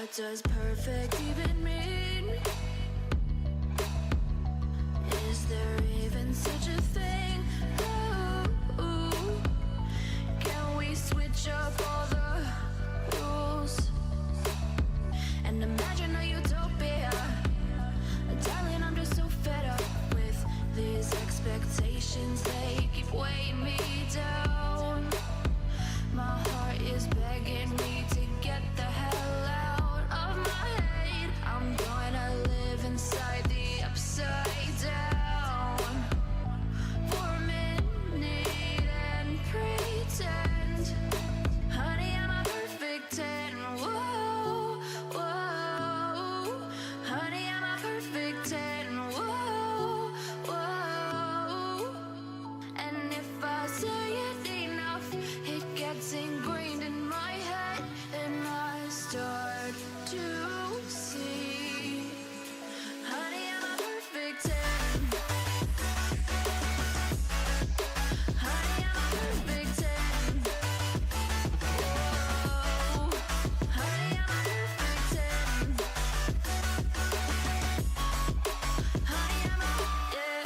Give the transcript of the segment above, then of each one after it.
What does perfect even mean? Is there even such a thing? Ooh, can we switch up all the rules and imagine a utopia? Darling, I'm just so fed up with these expectations. They keep weighing me down. My heart is begging me to get the hell out of my head. I'm gonna live inside the upside down for a minute and pretend, honey, I'm a perfect 10. Whoa, whoa, honey, I'm a perfect 10. Whoa, whoa, and if I say it enough, it gets ingrained in my head, and I start to see, honey, I'm a perfect 10. Honey, I'm a perfect 10. Whoa, honey, I'm a perfect 10. Honey, I'm a, yeah.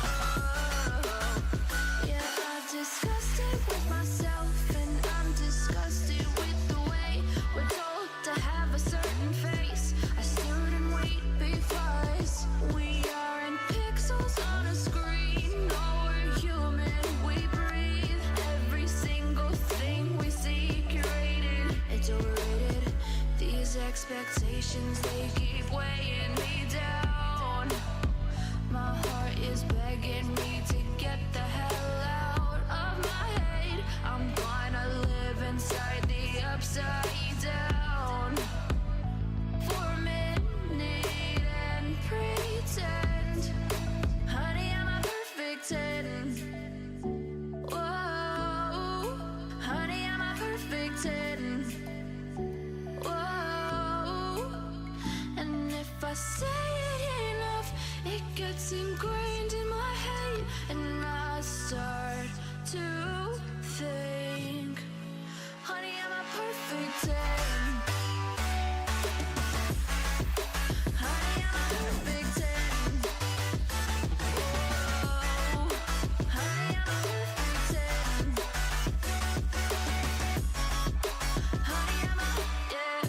Oh, yeah, I've discussed it with myself, and I'm disgusted with the way we're told to have a certain face, a certain weight, because we aren't pixels on a screen. No, we're human, we breathe. Every single thing we see curated, it's overrated. These expectations, they keep weighing me down. My heart is begging me to get the hell out of my head. I'm gonna live inside the upside down for a minute and pretend, honey, I'm a perfect 10. Whoa, honey, I'm a perfect 10. Whoa, and if I say it enough, it gets ingrained in my head, and I start to think, honey, I'm a perfect 10. Honey, I'm a perfect 10. Whoa, honey, I'm a perfect 10. Honey, I'm a, yeah.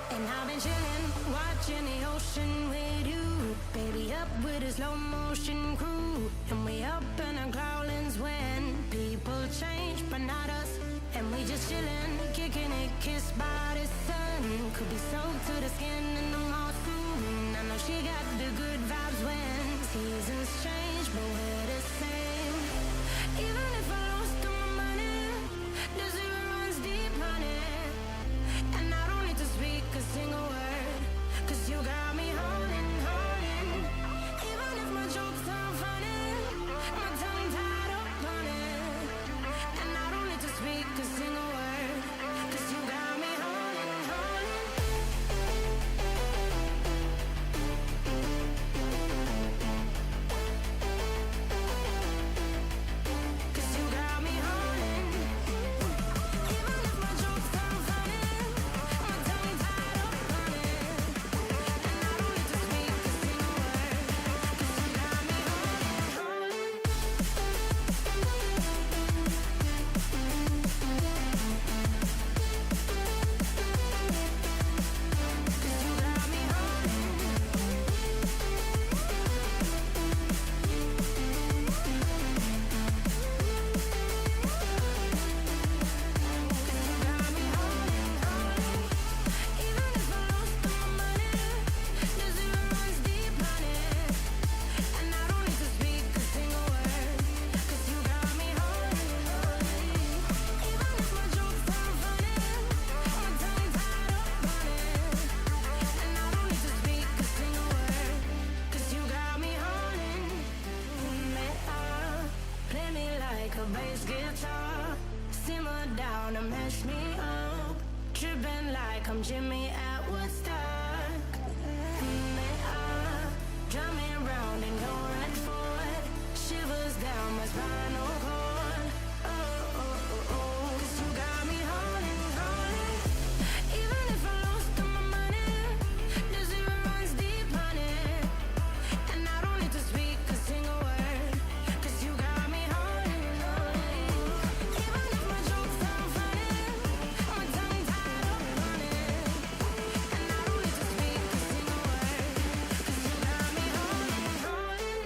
And I've been chillin', watching the ocean with you, baby, up with a slow motion crew. And we up in our growlings when people change, but not us. And we just chillin', kicking it, kissed by the sun. Could be soaked to the skin in the mall soon. I know she got the good vibes when seasons change, but we're the same. Even if I lost all my money, the zero runs deep, honey. And I don't need to speak a single word, 'cause you got me holding, holding. Even if my jokes aren't funny, my tongue tied up on it. And I don't need to speak a single word, 'cause you got me holding, holding. guitar, simmer down and mash me up, tripping like I'm Jimmy at Woodstock. Drum me around in your red Ford, shivers down my spinal cord. Oh, oh, oh, oh, 'cause you got me holding, holding. Even if I lost all my money, the zero runs deep on it. And I don't need to speak a single word, 'cause you got me holding, holding. Even if my jokes sound funny, my tongue tied up on it. And I don't need to speak a single word, 'cause you got me holding, holding.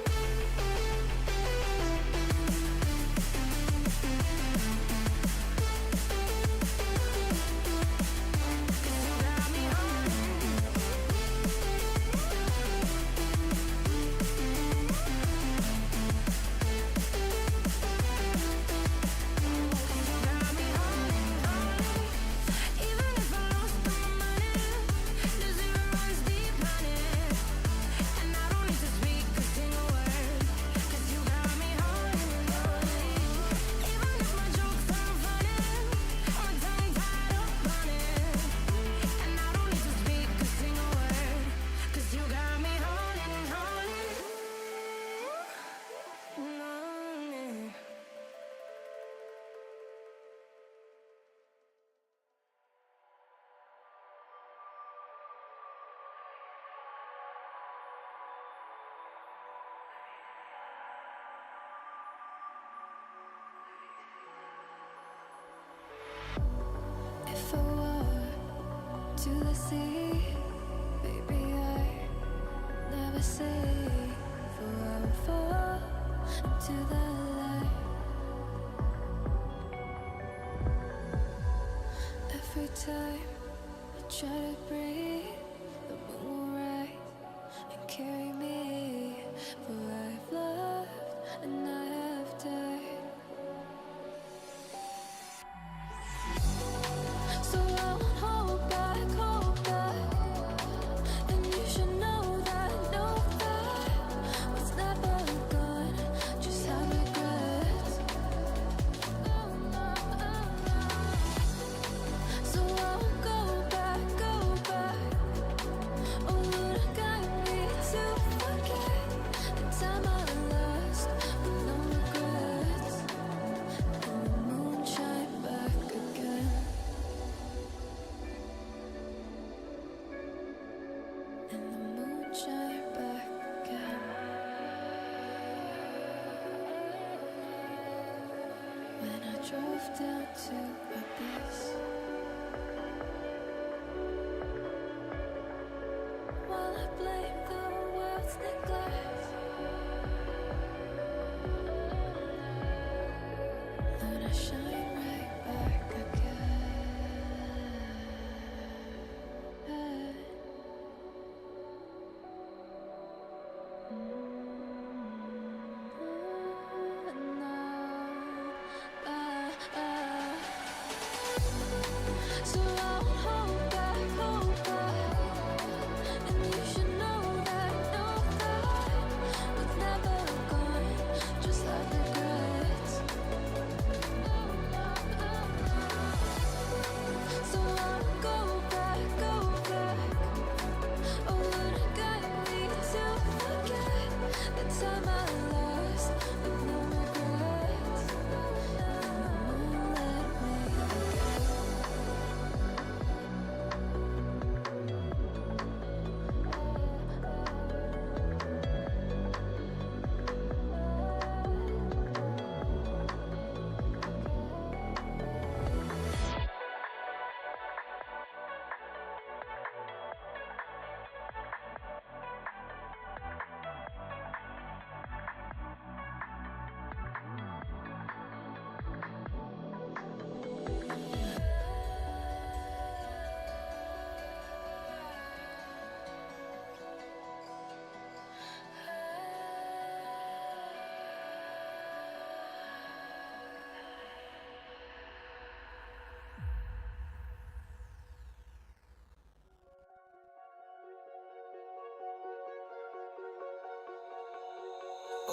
Even if I lost all my money, the zero runs deep on it. And I don't need to speak a single word, 'cause you got me holding, holding. Even if my jokes sound funny, my tongue tied up on it. And I don't need to speak a single word, 'cause you got me holding, holding. If I walk to the sea, baby, I never say, for I will fall into the light. Every time I try to breathe, the moon will rise and carry me, for I've loved and I have died. So I won't hold back, and you should know that was never gone, just have regrets. So I won't go back, oh, would have got me to forget the time I lost with no regrets, and the moon shine back again. And the moon shine back again. When I drove down to my base, while I blame the world's neglect, then I shine right back again. So I won't hold back, and you should know that was never gone, just like regrets. So I won't go back, oh, would have got me to forget the time I lost with no regrets, and the moon let me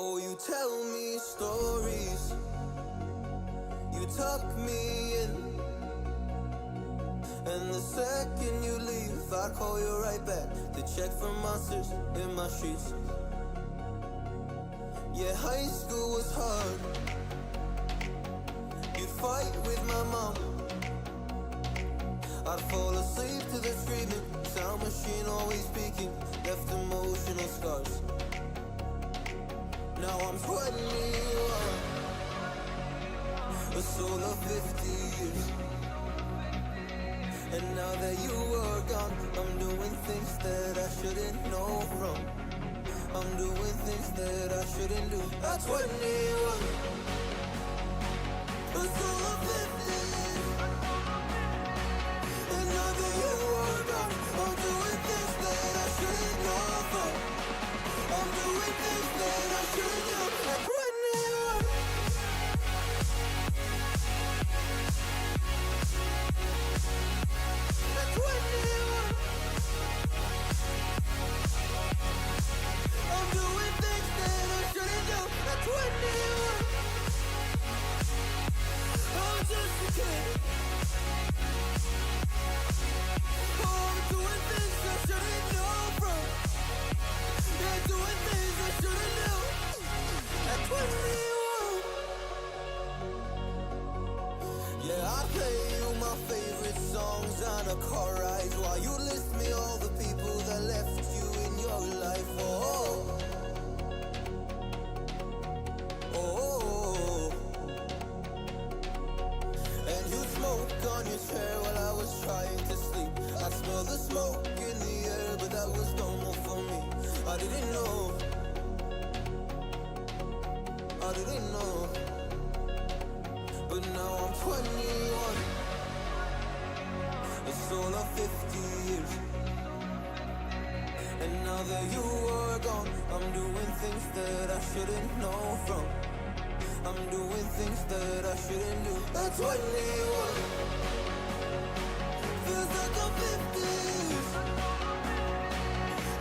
Oh, you tell me stories tuck me in, and the second you leave, I call you right back to check for monsters in my sheets. Yeah, high school was hard. You'd fight with my mom. I'd fall asleep to the screaming, sound machine always speaking, left emotional scars. Now I'm 21, a soul of 50 years. And now that you are gone, I'm doing things that I shouldn't know from. I'm doing things that I shouldn't do. At 21, a soul of 50 years. And now that you are gone, I'm doing things that I shouldn't know from. I'm doing things that I shouldn't do. At 21. At 21. I'm doing things that I shouldn't do. At 21. I'm just a kid. Oh, I'm doing things I shouldn't know from. Yeah, doing things I shouldn't do. At 21. Yeah, I play you my favorite songs on a car ride while you list me all the people that left you in your life. Oh, oh, and you smoke on your chair while I was trying to sleep. I smell the smoke in the air, but that was normal for me. I didn't know. I didn't know. But now I'm 21, a soul of 50 years. And now that you are gone, I'm doing things that I shouldn't know from. I'm doing things that I shouldn't do. At 21, feels like I'm 50 years.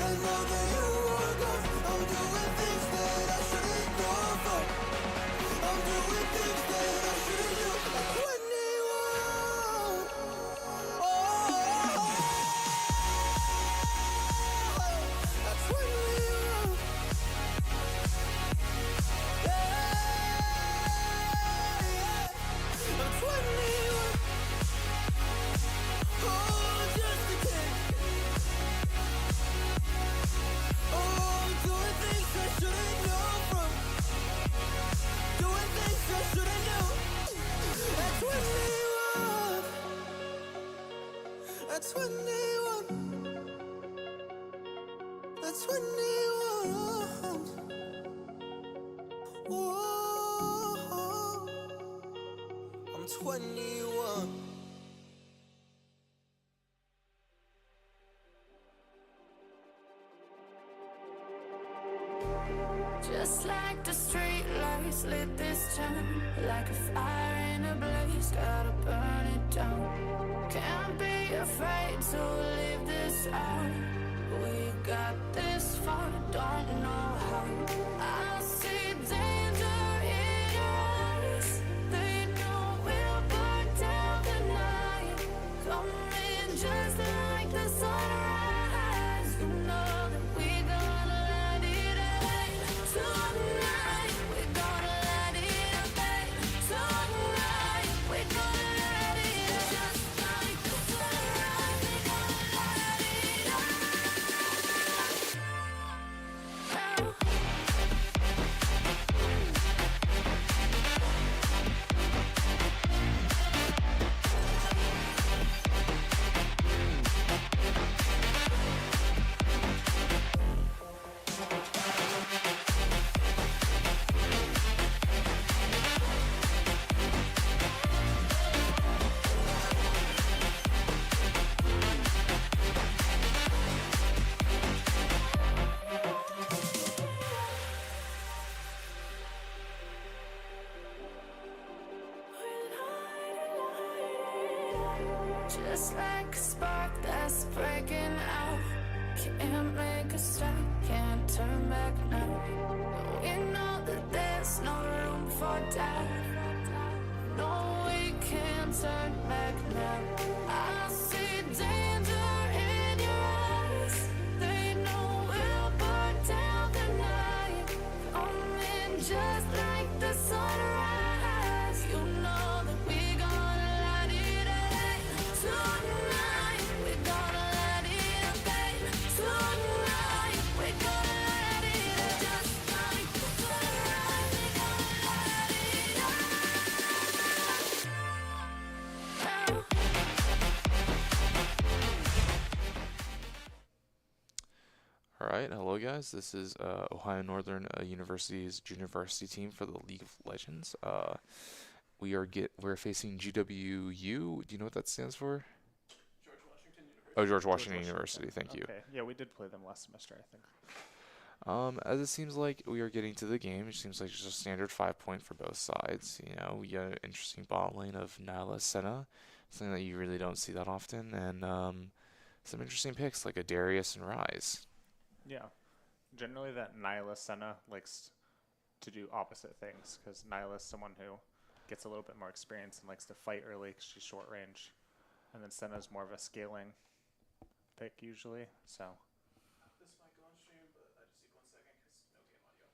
And now that you are gone, I'm doing things that I shouldn't know from. I'm doing things that I shouldn't do. At 21. Oh, at 21. Yeah, I'm 21. Oh, I'm just a kid. Oh, I'm doing things I shouldn't know from. Doing things I shouldn't do. At 21. At 21. At 21. Whoa. I'm 21. Just like the street lights lit this town, like a fire in a blaze, gotta burn it down. Can't be afraid to leave this out. We got this far, don't know how. I see danger in your eyes. They know we'll burn down the night. Coming just like the sunrise. You know that we gonna let it end. Tonight, we gonna let it end. Tonight, we gonna let it end. Just like the sunrise, we gonna let it end. Just like a spark that's breaking out. Can't make a stop, can't turn back now. We know that there's no room for doubt. No turn back now. I see danger in your eyes. They know we'll burn down the night. Coming just like the sunrise. You know that we gonna light it up tonight. We gonna light it up, babe. Tonight we gonna light it up just like the sunrise. We gonna light it up. Alright, hello guys, this is Ohio Northern University's junior varsity team for the League of Legends. We're facing GWU. Do you know what that stands for? George Washington University. Oh, George Washington University, thank you. Okay, yeah, we did play them last semester, I think. As it seems like we are getting to the game, it seems like just a standard 5-point for both sides. You know, we got an interesting bot lane of Nyla Senna, something that you really don't see that often, and some interesting picks like a Darius and Ryze. Yeah, generally that Nyla Senna likes to do opposite things because Nyla's someone who gets a little bit more experience and likes to fight early because she's short range, and then Senna's more of a scaling pick usually. So This might go on stream, but I just need 1 second because no game audio.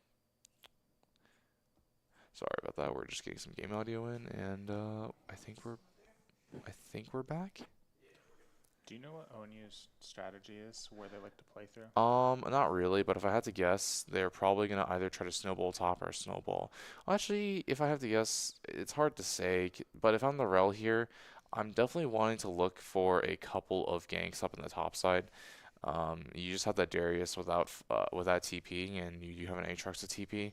Sorry about that. We're just getting some game audio in, and I think we're back. do you know what ONU's strategy is, where they like to play through? Not really, but if I had to guess, they're probably gonna either try to snowball top or snowball. Actually, if I have to guess, it's hard to say, but if I'm the rel here, I'm definitely wanting to look for a couple of ganks up in the top side. You just have that Darius without TP, and you have an Aatrox to TP.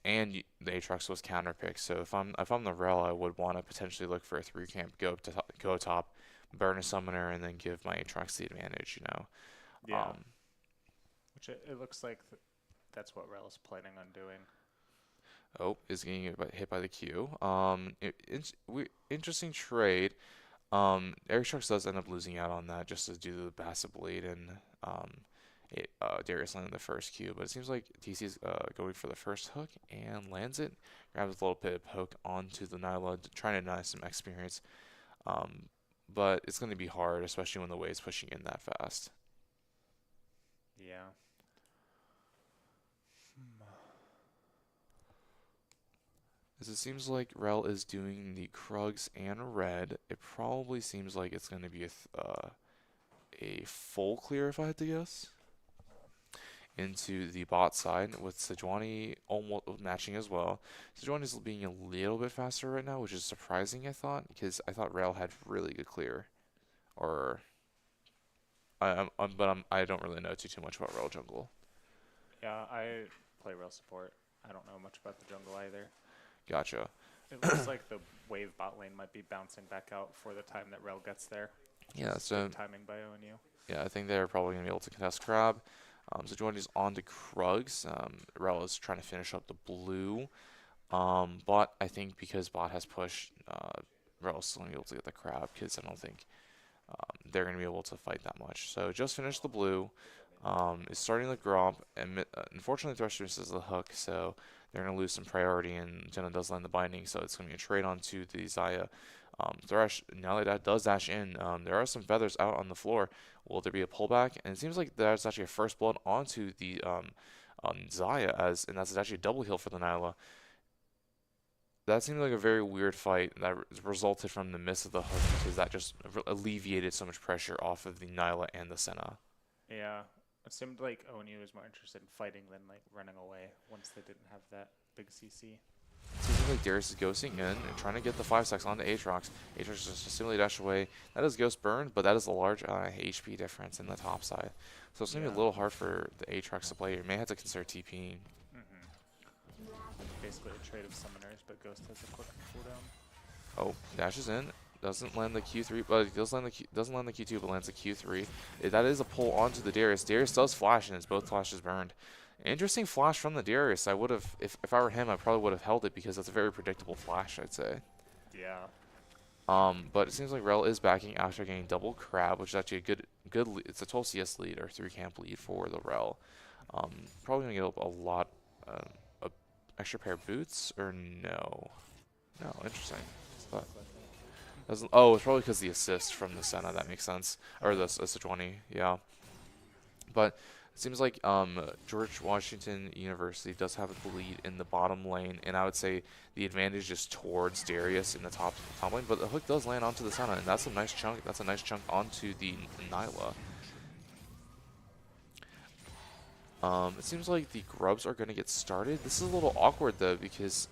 And the Aatrox was counterpicked. So if I'm the rel, I would want to potentially look for a 3-camp, go top, burn a summoner, and then give my Aatrox the advantage. You know. Yeah. Which it looks like that's what Rel is planning on doing. Oh, is getting hit by the Q. Interesting trade. Aatrox does end up losing out on that just due to the passive blade and Darius landed the first Q, but it seems like TC is going for the first hook and lands it. Grabs a little bit of poke onto the Nyla, trying to deny some experience. But it's going to be hard, especially when the wave's pushing in that fast. Yeah. As it seems like Rel is doing the Krugs and red, it probably seems like it's going to be a full clear, if I had to guess, into the bot side, with Sejuani almost matching as well. Sejuani's being a little bit faster right now, which is surprising, I thought, because I thought Rel had really good clear. Or I don't really know too much about Rel jungle. Yeah, I play Rel support. I don't know much about the jungle either. Gotcha. It looks like the wave bot lane might be bouncing back out for the time that Rel gets there. Yeah, Just so good timing by ONU. yeah, I think they're probably gonna be able to contest Crab. Sejuani's on to Krugs. Rel is trying to finish up the blue. Bot, I think because bot has pushed, Rel's still gonna be able to get the Crab, because I don't think they're going to be able to fight that much. So just finished the blue. Is starting the Gromp, and unfortunately Thresher misses the hook, so they're going to lose some priority, and Jenna does land the binding, so it's going to be a trade onto the Xayah. Thresh, now that does dash in, there are some feathers out on the floor. Will there be a pullback? And it seems like there's actually a first blood onto the Xayah, and that's actually a double heal for the Nyla. That seemed like a very weird fight that resulted from the miss of the hook, because that just alleviated so much pressure off of the Nyla and the Senna. Yeah, it seemed like ONU was more interested in fighting than like running away once they didn't have that big CC. It seems like Darius is ghosting in and trying to get the 5 stacks onto Aatrox. Aatrox just simply dash away. That is ghost burned, but that is a large HP difference in the top side. So it's going to be a little hard for the Aatrox to play. You may have to consider TPing. Basically a trade of summoners, but Ghost has a quick cooldown. Oh, dashes in. Doesn't land the Q3, but it doesn't land the Q2, but lands the Q3. That is a pull onto the Darius. Darius does flash, and it's both flashes burned. Interesting flash from the Darius. I would have, if I were him, I probably would have held it, because that's a very predictable flash, I'd say. Yeah. But it seems like Rel is backing after getting double Crab, which is actually a good lead. It's a 12 CS lead or 3-camp lead for the Rel. Probably gonna get a lot, extra pair of boots, or no? No, interesting. Oh, it's probably because the assist from the Senna. That makes sense. Or the Sejuani, yeah. But it seems like George Washington University does have the lead in the bottom lane, and I would say the advantage is towards Darius in the top lane. But the hook does land onto the Senna, and that's a nice chunk. That's a nice chunk onto the Nyla. It seems like the grubs are going to get started. This is a little awkward though because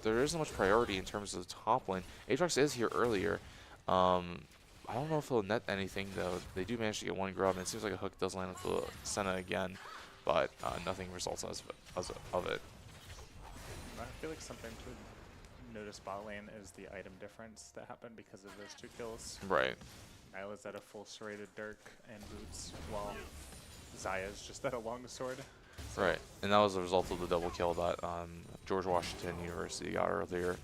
there isn't much priority in terms of the top lane. Aatrox is here earlier. I don't know if he'll net anything though. They do manage to get one grub, and it seems like a hook does land with the Senna again, but nothing results of it. I feel like something to notice bot lane is the item difference that happened because of those 2 kills. Right. Nyla's at a full serrated dirk and boots, while Zaya's just at a long sword. So Right, and that was the result of the double kill that George Washington University got earlier,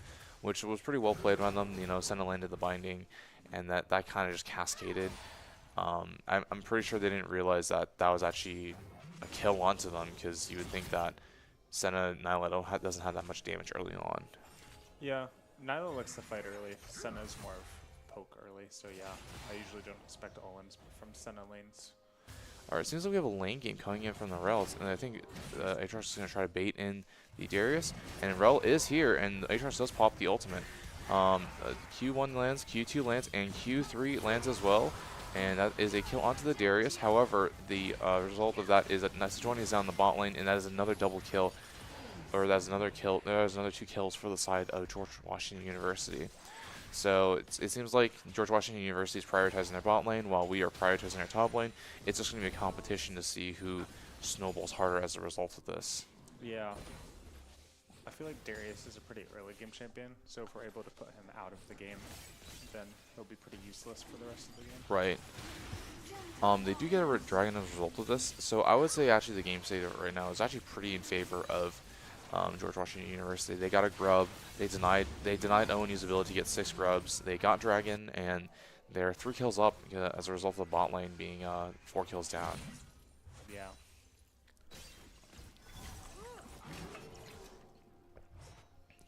which was pretty well played by them. You know, Senna landed the binding, and that kind of just cascaded. I'm pretty sure they didn't realize that was actually a kill onto them, because you would think that Senna Nyla doesn't have that much damage early on. yeah, Nyla likes to fight early. Senna's more of poke early, so yeah, I usually don't expect all-ins from Senna lanes. Alright, it seems like we have a lane game coming in from the Rels, and I think Aatrox is going to try to bait in the Darius, and Rel is here, and Aatrox does pop the ultimate. Q1 lands, Q2 lands, and Q3 lands as well, and that is a kill onto the Darius. However, the result of that is that Sejuani is down the bot lane, and that is another double kill, or that's another kill. There's another 2 kills for the side of George Washington University. So it seems like George Washington University is prioritizing their bot lane while we are prioritizing our top lane. It's just going to be a competition to see who snowballs harder as a result of this. Yeah. I feel like Darius is a pretty early game champion, so if we're able to put him out of the game, then he'll be pretty useless for the rest of the game. Right. They do get a dragon as a result of this, so I would say actually the game state of it right now is actually pretty in favor of George Washington University. They got a grub. They denied ONU's ability to get 6 grubs. They got dragon, and they're 3 kills up as a result of the bot lane being 4 kills down. Yeah.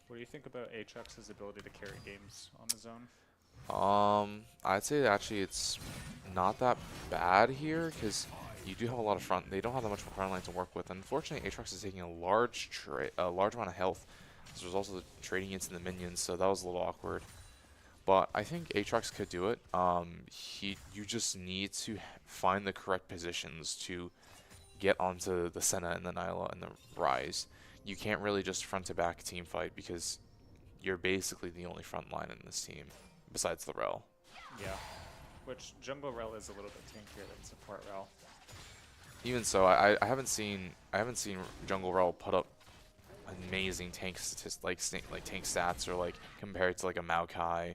What do you think about Aatrox's ability to carry games on his own? I'd say that actually it's not that bad here, because you do have a lot of front. They don't have that much front line to work with. Unfortunately, Aatrox is taking a large amount of health as a result of the trading into the minions, so that was a little awkward. But I think Aatrox could do it. You just need to find the correct positions to get onto the Senna and the Nyla and the Rise. You can't really just front-to-back team fight, because you're basically the only front line in this team, besides the Rel. Yeah. Which jungle Rel is a little bit tankier than support Rel. Even so, I haven't seen jungle Rel put up amazing tank tank stats, or like compared to like a Maokai,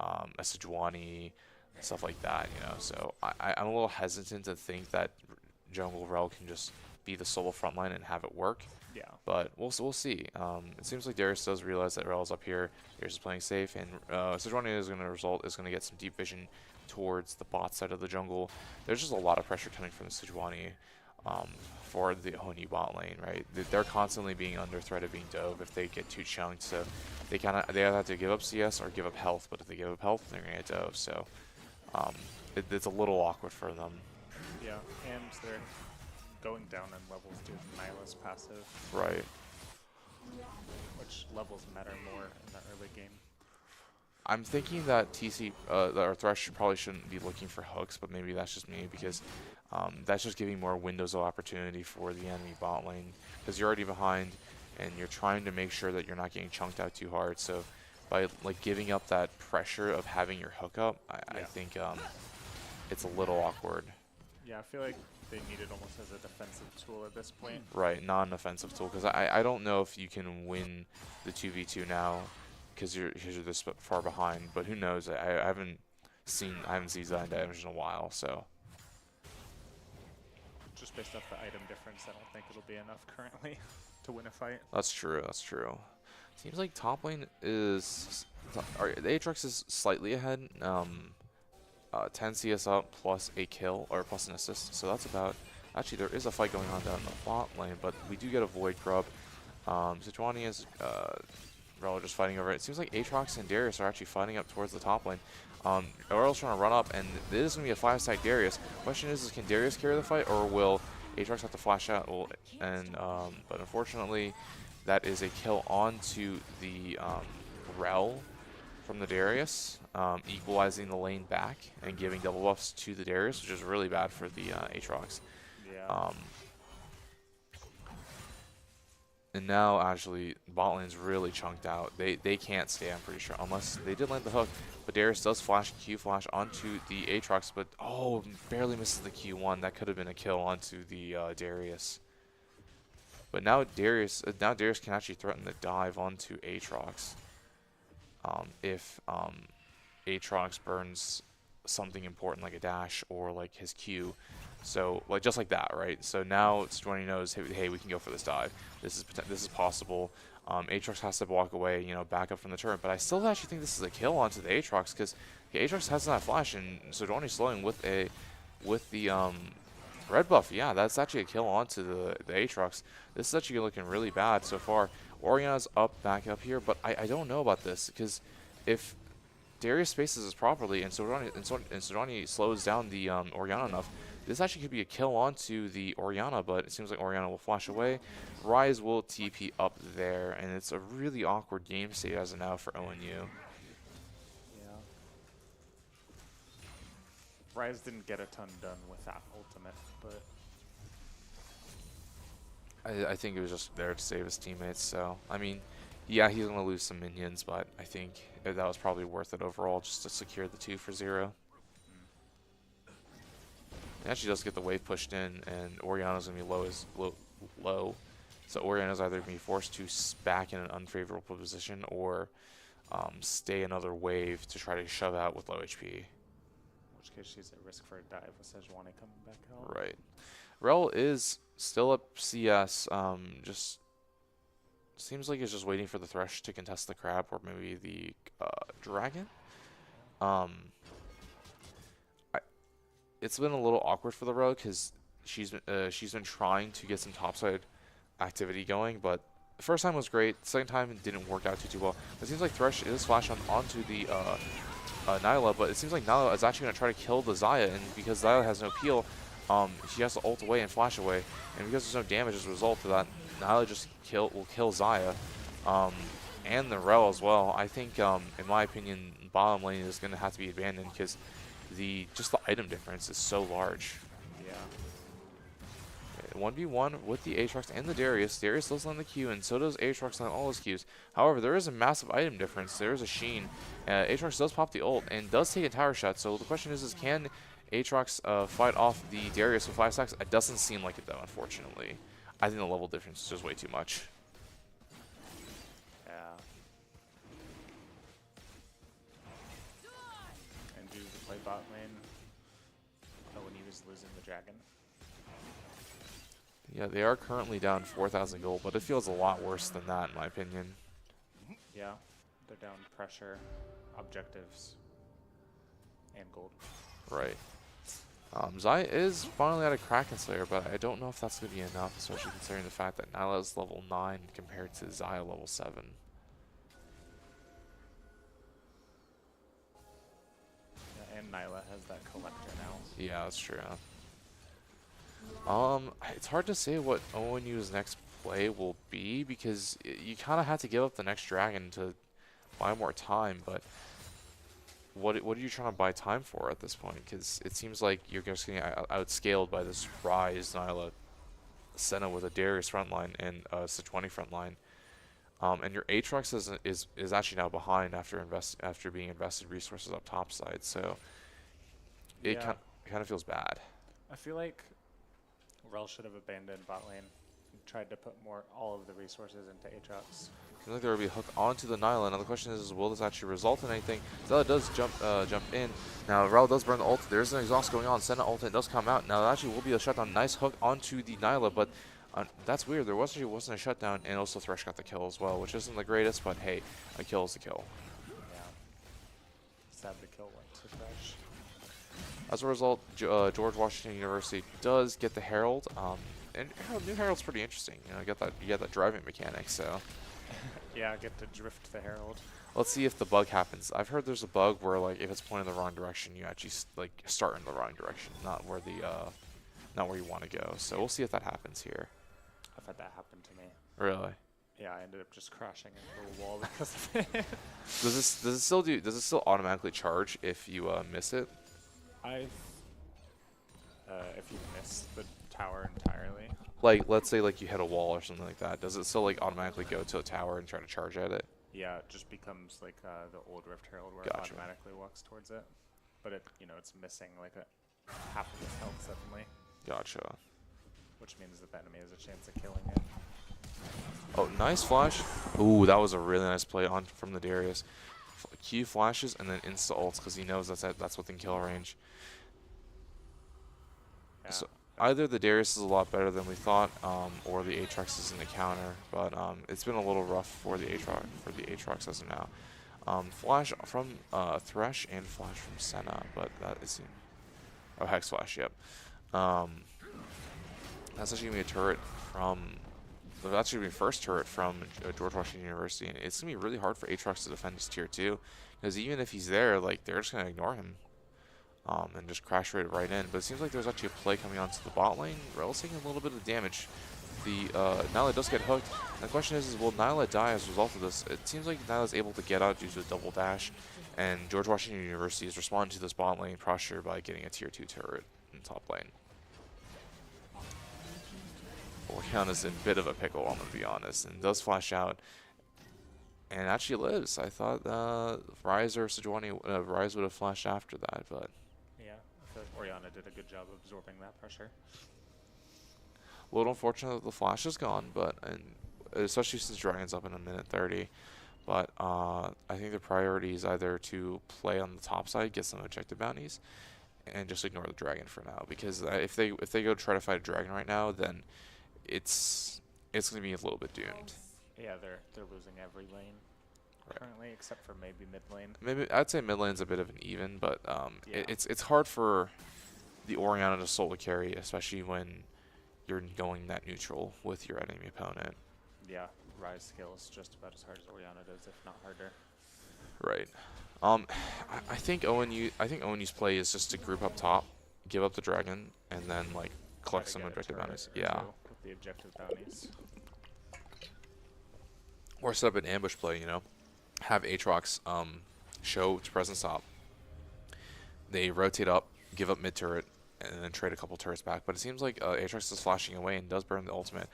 a Sejuani, stuff like that. You know, so I'm a little hesitant to think that jungle Rel can just be the solo frontline and have it work. Yeah. But we'll see. It seems like Darius does realize that Rel's up here. Darius is playing safe, and Sejuani is going to get some deep vision towards the bot side of the jungle. There's just a lot of pressure coming from the Sejuani for the ONU bot lane, right? They're constantly being under threat of being dove if they get too chunked. So they either have to give up CS or give up health. But if they give up health, they're going to get dove. So it's a little awkward for them. Yeah, and they're going down in levels due to Nyla's passive. Right. Which levels matter more in the early game. I'm thinking that or Thresh probably shouldn't be looking for hooks, but maybe that's just me, because that's just giving more windows of opportunity for the enemy bot lane, because you're already behind and you're trying to make sure that you're not getting chunked out too hard. So by like giving up that pressure of having your hook up, I think it's a little awkward. Yeah, I feel like they need it almost as a defensive tool at this point. Right, not an offensive tool, because I don't know if you can win the 2v2 now, because you're this far behind. But who knows? I haven't seen Zion damage in a while, so. Just based off the item difference, I don't think it'll be enough currently to win a fight. That's true. That's true. Seems like top lane is the Aatrox is slightly ahead. 10 CS up plus a kill, or plus an assist. So that's about. Actually, there is a fight going on down in the bot lane, but we do get a Void Grub. Sejuani is Rel just fighting over it. It seems like Aatrox and Darius are actually fighting up towards the top lane. Aurel's trying to run up, and it is going to be a 5-stack Darius. Question is can Darius carry the fight, or will Aatrox have to flash out? Well, but unfortunately, that is a kill onto the Rel from the Darius, equalizing the lane back and giving double buffs to the Darius, which is really bad for the Aatrox. Yeah. And now, actually, bot lane's really chunked out. They can't stay, I'm pretty sure, unless they did land the hook. But Darius does flash Q flash onto the Aatrox, but oh, barely misses the Q1. That could have been a kill onto the Darius. But now Darius can actually threaten the dive onto Aatrox. If Aatrox burns something important like a dash or like his Q. So like just like that, right? So now Sejuani knows, hey, we can go for this dive. This is possible. Aatrox has to walk away, you know, back up from the turret. But I still actually think this is a kill onto the Aatrox because the Aatrox has that flash and Sejuani's slowing with the red buff. Yeah, that's actually a kill onto the Aatrox. This is actually looking really bad so far. Orianna's back up here, but I don't know about this because if Darius spaces this properly and Sejuani slows down the Orianna enough, this actually could be a kill onto the Orianna, but it seems like Orianna will flash away. Ryze will TP up there, and it's a really awkward game state as of now for ONU. Yeah. Ryze didn't get a ton done with that ultimate, but I think it was just there to save his teammates. So, I mean, yeah, he's going to lose some minions, but I think that was probably worth it overall just to secure the 2-for-0. He actually does get the wave pushed in, and Orianna's going to be low. So Orianna's either going to be forced to back in an unfavorable position or stay another wave to try to shove out with low HP. in which case she's at risk for a dive with Sejuani coming back out. Right. Rel is still up CS. Just seems like it's just waiting for the Thresh to contest the Crab or maybe the Dragon. It's been a little awkward for the Rogue because she's been trying to get some topside activity going, but the first time was great. The second time it didn't work out too well. It seems like Thresh is flash onto the Nyla, but it seems like Nyla is actually going to try to kill the Xayah, and because Xayah has no peel, she has to ult away and flash away, and because there's no damage as a result of that, Nyla just will kill Xayah, and the Rel as well. I think, in my opinion, bottom lane is going to have to be abandoned because just the item difference is so large. Yeah. 1v1 with the Aatrox and the Darius. Darius does land the Q, and so does Aatrox on all his Qs. However, there is a massive item difference. There is a Sheen. Aatrox does pop the ult and does take a tower shot. So the question is can Aatrox fight off the Darius with 5 stacks? It doesn't seem like it though, unfortunately. I think the level difference is just way too much. Yeah. And do the play bot lane when he was losing the dragon. Yeah, they are currently down 4,000 gold, but it feels a lot worse than that in my opinion. Yeah. They're down pressure, objectives, and gold. Right. Xayah is finally at a Kraken Slayer, but I don't know if that's going to be enough, especially considering the fact that Nyla is level 9 compared to Xayah level 7. Yeah, and Nyla has that collector now. Yeah, that's true. It's hard to say what ONU's next play will be because you kind of have to give up the next dragon to buy more time, but what are you trying to buy time for at this point? Because it seems like you're just getting outscaled by this Ryze, Nyla, Senna with a Darius frontline and a Sejuani frontline. And your Aatrox is actually now behind after being invested resources up top side, so it kind of feels bad. I feel like Rel should have abandoned bot lane and tried to put all of the resources into Aatrox. I feel like there will be a hook onto the Nyla. Now the question is will this actually result in anything? Zella does jump in. Now Rel does burn the ult. There is an exhaust going on. Senna ult does come out. Now that actually will be a shutdown. Nice hook onto the Nyla, but that's weird. There wasn't a shutdown, and also Thresh got the kill as well, which isn't the greatest, but hey, a kill is a kill. Yeah. Sad the kill went to Thresh. As a result, George Washington University does get the Herald, and new Herald's pretty interesting. You know, you get that driving mechanic. So Yeah, get to drift the Herald. Let's see if the bug happens. I've heard there's a bug where like if it's pointing in the wrong direction, you actually like start in the wrong direction, not where the not where you want to go. So we'll see if that happens here. I've had that happen to me. Really? Yeah, I ended up just crashing into a wall because of it. Does it still automatically charge if you miss it? If you miss the tower entirely. Like let's say like you hit a wall or something like that. Does it still like automatically go to a tower and try to charge at it? Yeah, it just becomes like the old Rift Herald where Gotcha. it automatically walks towards it. But it, it's missing like half of its health suddenly, Gotcha. which means that the enemy has a chance of killing it. Oh, nice flash. Ooh, that was a really nice play on from the Darius. Q flashes and then insta ults because he knows that's within kill range. Yeah. So either the Darius is a lot better than we thought, or the Aatrox is in the counter. But it's been a little rough for the Aatrox as of now. Flash from Thresh and flash from Senna, but that is Hex flash. Yep. That's actually gonna be a turret from. That's actually gonna be first turret from George Washington University, and it's gonna be really hard for Aatrox to defend his tier 2, because even if he's there, like they're just gonna ignore him. And just crash rate right in. But it seems like there's actually a play coming onto the bot lane. Rel's taking a little bit of damage. The Nyla does get hooked. And the question is will Nyla die as a result of this? It seems like Nyla's able to get out due to a double dash. And George Washington University is responding to this bot lane pressure by getting a tier 2 turret in the top lane. Oriana's in a bit of a pickle, I'm going to be honest. And does flash out. And actually lives. I thought Ryze or Sejuani, Ryze would have flashed after that, but... Yeah, I feel like Oriana did a good job of absorbing that pressure. A little unfortunate that the flash is gone, but especially since Dragon's up in a minute 30. But I think the priority is either to play on the top side, get some objective bounties, and just ignore the Dragon for now. Because if they go try to fight a Dragon right now, then it's going to be a little bit doomed. Yeah, they're losing every lane currently, except for maybe mid lane. Maybe I'd say mid lane's a bit of an even, but Yeah. it's hard for the Oriana to solo carry, especially when you're going that neutral with your enemy opponent. Yeah, Ryze scales just about as hard as Oriana does, if not harder. Right. I think ONU's play is just to group up top, give up the Dragon, and then like collect some objective bounties. Yeah. With the objective bounties. Or set up an ambush play, have Aatrox show to presence top. They rotate up, give up mid turret, and then trade a couple turrets back. But it seems like Aatrox is flashing away and does burn the ultimate.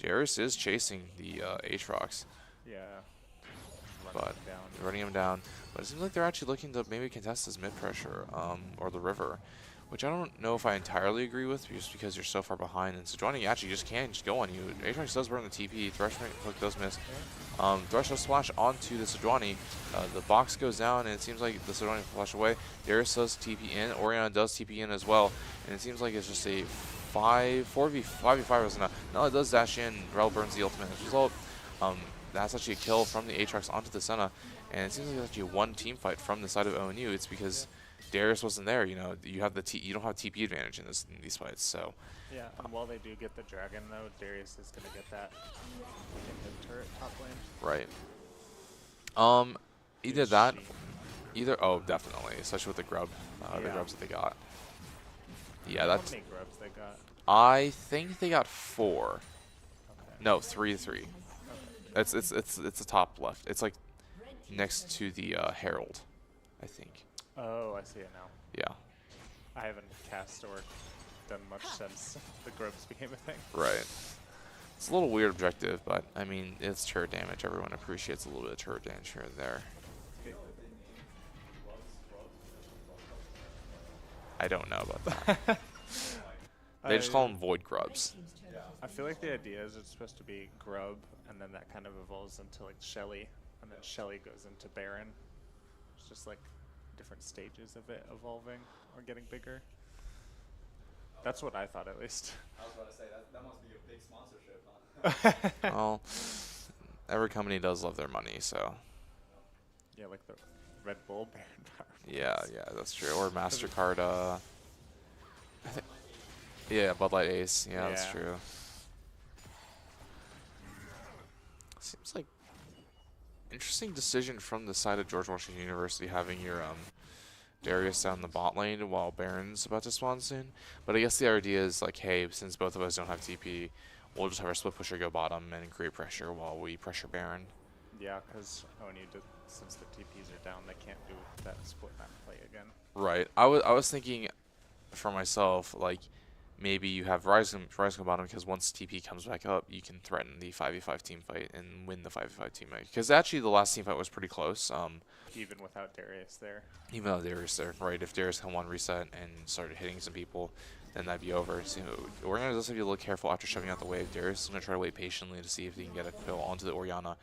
Darius is chasing the Aatrox, Yeah. but running him down. But it seems like they're actually looking to maybe contest his mid pressure or the river, which I don't know if I entirely agree with, just because you're so far behind. And Sejuani actually just can't just go on you. Aatrox does burn the TP. Thresh hook does miss. Thresh does splash onto the Sejuani. The box goes down, and it seems like the Sejuani flash away. Darius does TP in. Oriana does TP in as well. And it seems like it's just a 5v5 as enough. Now it does dash in. Rel burns the ultimate. As a result, that's actually a kill from the Aatrox onto the Senna. And it seems like it's actually a one team fight from the side of ONU. It's because Darius wasn't there. You have you don't have TP advantage in these fights. So Yeah, and while they do get the Dragon, though, Darius is going to get that in the turret top lane. right. Either that, oh definitely, especially with the grub, the Yeah. grubs that they got. Yeah, How that's. many grubs they got? I think they got 4. Okay. No, 3. It's the top left. It's like next to the Herald, I think. Oh, I see it now. Yeah. I haven't cast or done much since the grubs became a thing. Right. It's a little weird objective, but I mean, it's turret damage. Everyone appreciates a little bit of turret damage here and there. I don't know about that. They just call them void grubs. I feel like the idea is it's supposed to be grub, and then that kind of evolves into like Shelly, and then Shelly goes into Baron. It's just like different stages of it evolving or getting bigger. That's what I thought, at least. I was about to say, that must be a big sponsorship, huh? Well, every company does love their money, so. Yeah, like the Red Bull Baron Power. Yeah, that's true. Or MasterCard, yeah, Bud Light Ace. Yeah, that's Yeah. true. Seems like interesting decision from the side of George Washington University having your Darius down the bot lane while Baron's about to spawn soon. But I guess the idea is like, hey, since both of us don't have TP, we'll just have our split pusher go bottom and create pressure while we pressure Baron. Yeah, because ONU, since the TPs are down, they can't do that split map play again. Right. I was thinking for myself, like, maybe you have Rise go bottom because once TP comes back up, you can threaten the 5v5 team fight and win the 5v5 team fight. Because actually the last team fight was pretty close. Even without Darius there. Even though Darius there, right? If Darius can one reset and started hitting some people, then that'd be over. So we're gonna just have to be a little careful after shoving out the wave. Darius is gonna try to wait patiently to see if he can get a kill onto the Orianna.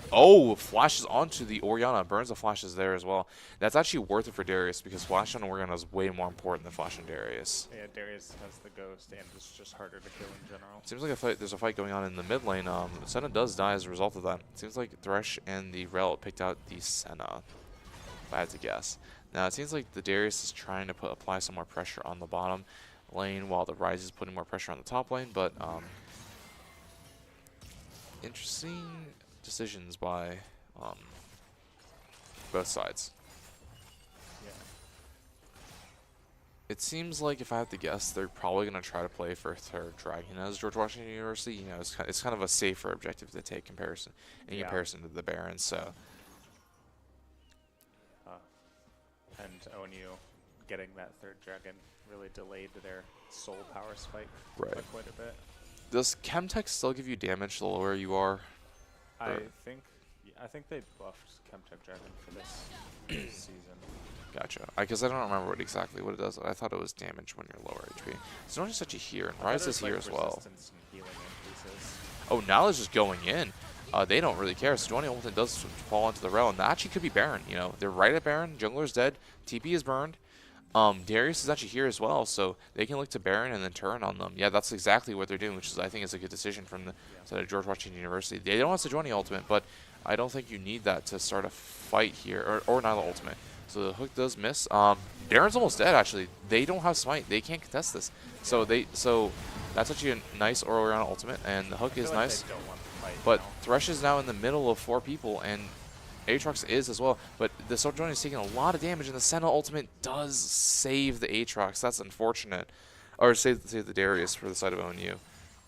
Oh, flashes onto the Orianna. Burns the flashes there as well. That's actually worth it for Darius because flash on Orianna is way more important than flash on Darius. Yeah, Darius has the ghost and it's just harder to kill in general. Seems like there's a fight going on in the mid lane. Senna does die as a result of that. Seems like Thresh and the Rel picked out the Senna, if I had to guess. Now it seems like the Darius is trying to apply some more pressure on the bottom lane while the Ryze is putting more pressure on the top lane, but interesting decisions by both sides. Yeah. It seems like, if I have to guess, they're probably going to try to play for third Dragon as George Washington University. You know, it's kind of a safer objective to take in comparison to the Barons. So. And ONU getting that third dragon really delayed their soul power spike by Right. quite a bit. Does Chemtech still give you damage the lower you are? I Or- think they buffed Chemtech Dragon for this season. Gotcha. Because I don't remember exactly what it does. I thought it was damage when you're lower HP. It's not just such a here, and I thought Rise it is was, here like, as well. resistance and healing increases. Oh, now it's just going in. They don't really care. So Sejuani ultimate does fall into the rail, and that actually could be Baron. You know, they're right at Baron. Jungler's dead. TP is burned. Darius is actually here as well, so they can look to Baron and then turn on them. Yeah, that's exactly what they're doing, which is, I think, is a good decision from the side of George Washington University. They don't have Sejuani ultimate, but I don't think you need that to start a fight here, or Nyla ultimate. So the hook does miss. Baron's almost dead, actually. They don't have smite. They can't contest this. So that's actually a nice Orianna ultimate, and the hook I feel is like nice. they don't want to fight But now. Thresh is now in the middle of 4 people, and Aatrox is as well. But the Sojourner is taking a lot of damage, and the Senna ultimate does save the Aatrox. That's unfortunate. Or save the Darius for the side of ONU.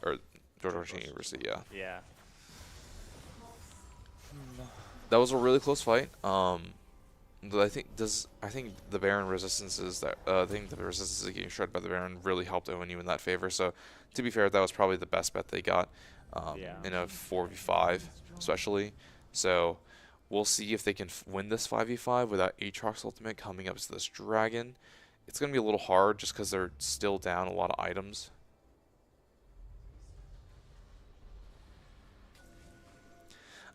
Or George Washington University, yeah. Yeah. That was a really close fight. I think the Baron resistances that I think the resistances getting shredded by the Baron really helped ONU in that favor. So to be fair, that was probably the best bet they got in a 4v5 especially. So we'll see if they can win this 5v5 without Aatrox ultimate coming up to this dragon. It's gonna be a little hard just because they're still down a lot of items.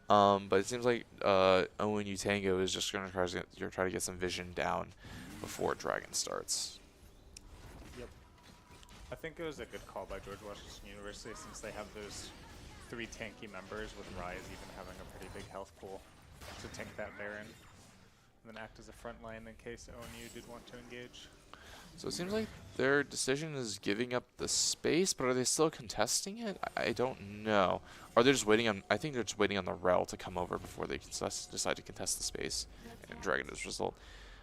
But it seems like ONU Tango is just going to try to get some vision down before Dragon starts. Yep. I think it was a good call by George Washington University since they have those 3 tanky members with Ryze even having a pretty big health pool to tank that Baron. And then act as a front line in case ONU did want to engage. So it seems like their decision is giving up the space, but are they still contesting it? I don't know. Are they just waiting on... I think they're just waiting on the Rel to come over before they decide to contest the space and Dragon is result.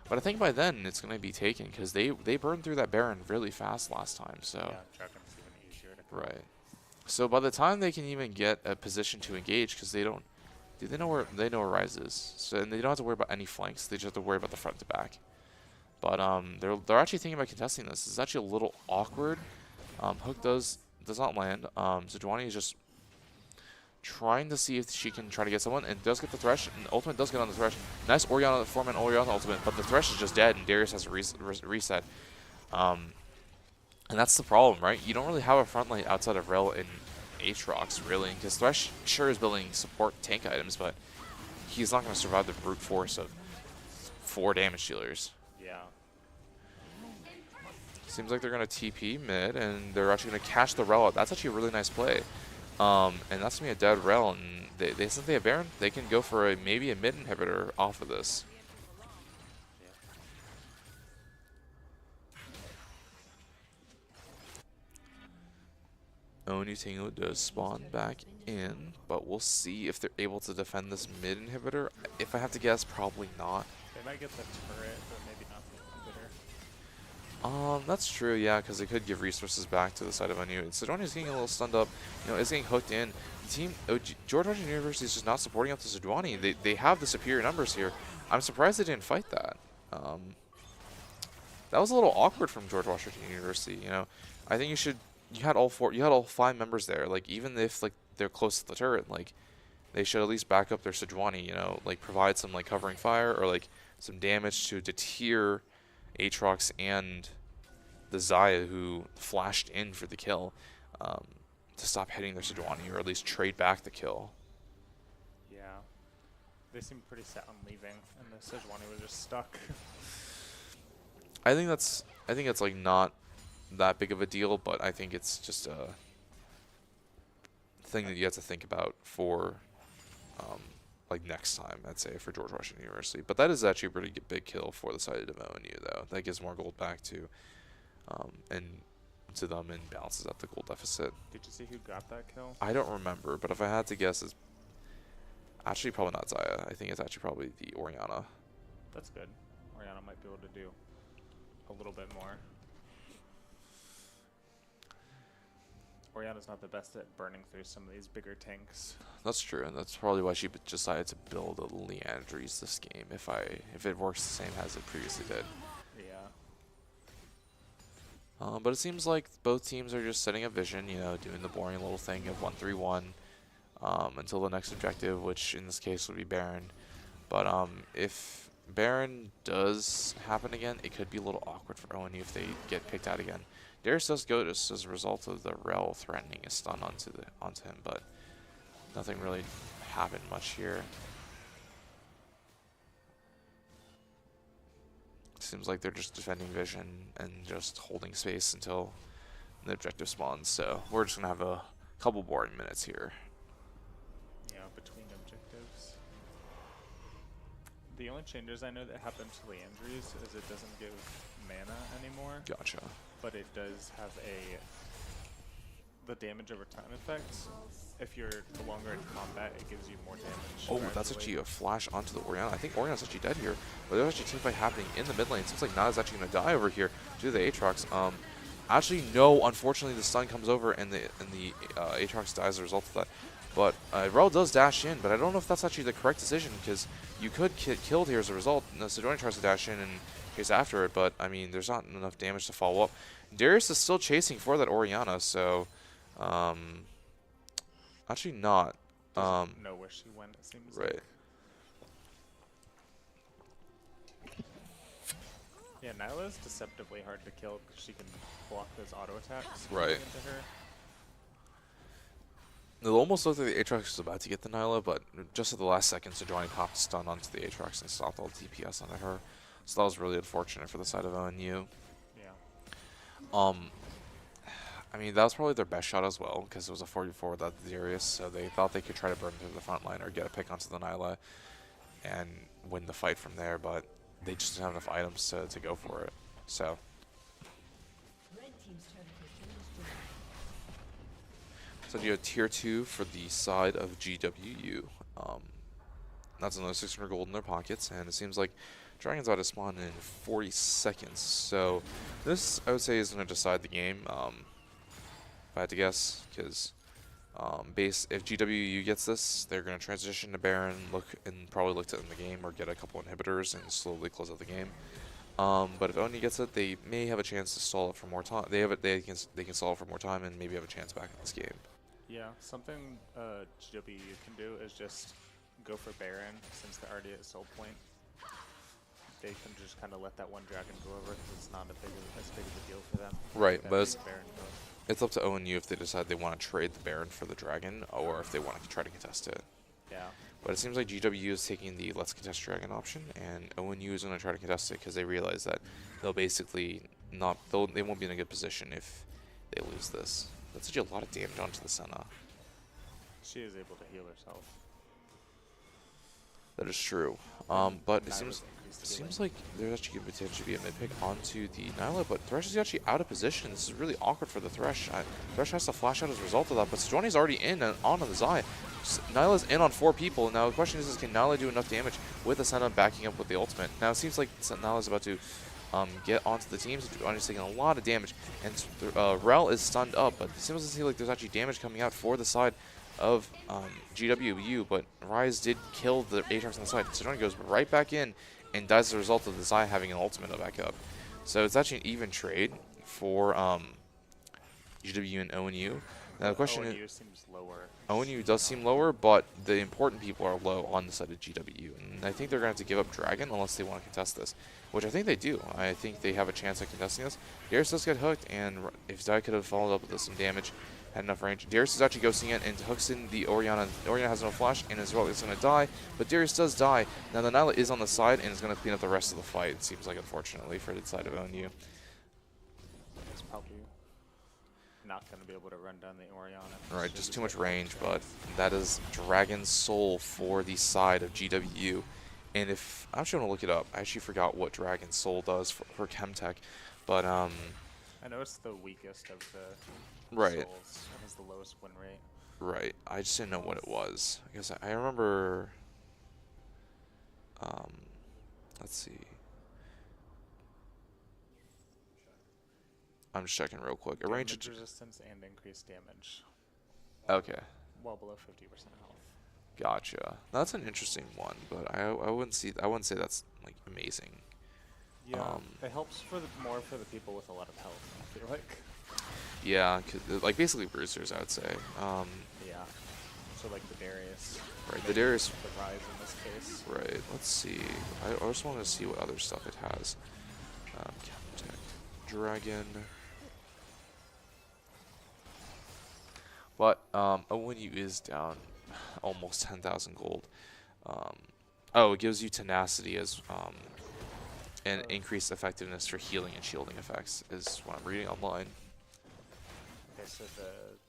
But I think by then it's going to be taken because they burned through that Baron really fast last time. So Yeah, Dragon's even easier to kill. right. So by the time they can even get a position to engage, because they don't... They know where Rise is. So and they don't have to worry about any flanks. They just have to worry about the front to back. But they're actually thinking about contesting this. It's actually a little awkward. Hook does not land. Sejuani is just trying to see if she can try to get someone, and does get the Thresh, and ultimate does get on the Thresh. Nice Orianna, 4-man Orianna ultimate, but the Thresh is just dead, and Darius has to reset. And that's the problem, right? You don't really have a front lane outside of Rel and Aatrox, really, because Thresh sure is building support tank items, but he's not going to survive the brute force of 4 damage dealers. Yeah. Seems like they're going to TP mid, and they're actually going to catch the Rel out. That's actually a really nice play. And that's going to be a dead Rel, and since they have Baron, they can go for maybe a mid inhibitor off of this. ONU Tango does spawn back in, but we'll see if they're able to defend this mid inhibitor. If I have to guess, probably not. They might get the turret, but maybe not the inhibitor. That's true, yeah, because it could give resources back to the side of ONU. Sejuani's getting a little stunned up, you know, is getting hooked in. The team, George Washington University is just not supporting up to Sejuani. They have the superior numbers here. I'm surprised they didn't fight that. That was a little awkward from George Washington University, you know. I think you had all 5 members there. Like, even if, like, they're close to the turret, like, they should at least back up their Sejuani, you know, like, provide some, like, covering fire or, like, some damage to deter Aatrox and the Xayah, who flashed in for the kill, to stop hitting their Sejuani, or at least trade back the kill. Yeah. They seemed pretty set on leaving, and the Sejuani was just stuck. I think it's like not that big of a deal, but I think it's just a thing that you have to think about for like next time, I'd say, for George Washington University. But that is actually a pretty big kill for the side of ONU, though. That gives more gold back to them and balances out the gold deficit. Did you see who got that kill? I don't remember, but if I had to guess, it's actually probably not Xayah. I think it's actually probably the Orianna. That's good. Orianna might be able to do a little bit more. Orianna's not the best at burning through some of these bigger tanks. That's true, and that's probably why she decided to build a Leandries this game. If it works the same as it previously did. Yeah. But it seems like both teams are just setting a vision, you know, doing the boring little thing of 1-3-1 until the next objective, which in this case would be Baron. But if Baron does happen again, it could be a little awkward for ONU if they get picked out again. Darius does go just as a result of the Rel threatening a stun onto him, but nothing really happened much here. Seems like they're just defending vision and just holding space until the objective spawns. So we're just gonna have a couple boring minutes here. Yeah, between objectives. The only changes I know that happen to Leandries is it doesn't give mana anymore. Gotcha. But it does have the damage over time effects. If you're no longer in combat, it gives you more damage. Oh, that's actually a flash onto the Orianna. I think Orianna's actually dead here. But there's actually a teamfight happening in the mid lane. Seems like Nada's actually going to die over here due to the Aatrox. Actually, no. Unfortunately, the stun comes over and the Aatrox dies as a result of that. But Rel does dash in, but I don't know if that's actually the correct decision because you could get killed here as a result. No, Sejuani tries to dash in and chase after it, but I mean, there's not enough damage to follow up. Darius is still chasing for that Orianna, so actually not. Doesn't know where she went, it seems right. like. Yeah, Nyla's deceptively hard to kill because she can block those auto attacks. Right. Into her. It almost looked like the Aatrox was about to get the Nyla, but just at the last second, Sejuani popped a stun onto the Aatrox and stopped all the DPS onto her. So that was really unfortunate for the side of ONU. Yeah. I mean, that was probably their best shot as well, because it was a 44 without the Darius, so they thought they could try to burn through the front line or get a pick onto the Nyla and win the fight from there, but they just didn't have enough items to go for it. So you have tier 2 for the side of GWU. That's another 600 gold in their pockets, and it seems like Dragon's out to spawn in 40 seconds. So this, I would say, is going to decide the game, if I had to guess, because if GWU gets this, they're going to transition to Baron, probably look to end the game or get a couple inhibitors and slowly close out the game. But if ONU gets it, they may have a chance to stall it for more time. They can stall it for more time and maybe have a chance back in this game. Yeah, something GWU can do is just go for Baron since they're already at soul point. They can just kind of let that one dragon go over because it's not as big of a deal for them. Right, but It's up to ONU if they decide they want to trade the Baron for the dragon or if they want to try to contest it. Yeah. But it seems like GWU is taking the let's contest dragon option, and ONU is going to try to contest it because they realize that they'll basically they won't be in a good position if they lose this. That's actually a lot of damage onto the Senna. She is able to heal herself. That is true. But it Nyla's seems increasing increased It healing. seems like there's actually going to potentially be a mid pick onto the Nyla, but Thresh is actually out of position. This is really awkward for the Thresh. Thresh has to flash out as a result of that, but Sejuani's already in and on the Zai. Nyla's in on 4 people. Now the question is can Nyla do enough damage with the Senna backing up with the ultimate? Now it seems like Nyla's about to get onto the team. Sejuani's taking a lot of damage, and Rel is stunned up, but it seems to see like there's actually damage coming out for the side of GWU, but Rise did kill the Aatrox on the side. Sejuani goes right back in and dies as a result of the Zai having an ultimate to back up. So it's actually an even trade for GW and ONU. Now the question ONU is, seems lower. ONU does seem lower, but the important people are low on the side of GW, and I think they're going to have to give up Dragon unless they want to contest this, which I think they do. I think they have a chance at contesting this. Darius does get hooked, and if Zai could have followed up with some damage, had enough range. Darius is actually ghosting it and hooks in the Orianna. Orianna has no flash and as well is going to die, but Darius does die. Now the Nyla is on the side and is going to clean up the rest of the fight, it seems like, unfortunately, for the side of ONU. It's probably not going to be able to run down the Orianna. Right, just too much range, but that is Dragon's Soul for the side of GWU. And if, I actually want to look it up. I actually forgot what Dragon's Soul does for Chemtech, but I know it's the weakest of the right. souls. It has the lowest win rate. Right. I just didn't know what it was. I guess I remember. Let's see. I'm just checking real quick. Damage resistance and increased damage. Okay. Well below 50% health. Gotcha. That's an interesting one, but I wouldn't say that's like amazing. Yeah. It helps more for the people with a lot of health, I feel like. Yeah, 'cause, like basically bruisers, I would say. Yeah. So like the Darius. Right, the Darius. The Rise in this case. Right. Let's see. I just want to see what other stuff it has. Chemtech, Dragon. But ONU is down almost 10,000 gold. Oh, it gives you tenacity as and increased effectiveness for healing and shielding effects is what I'm reading online. Okay, so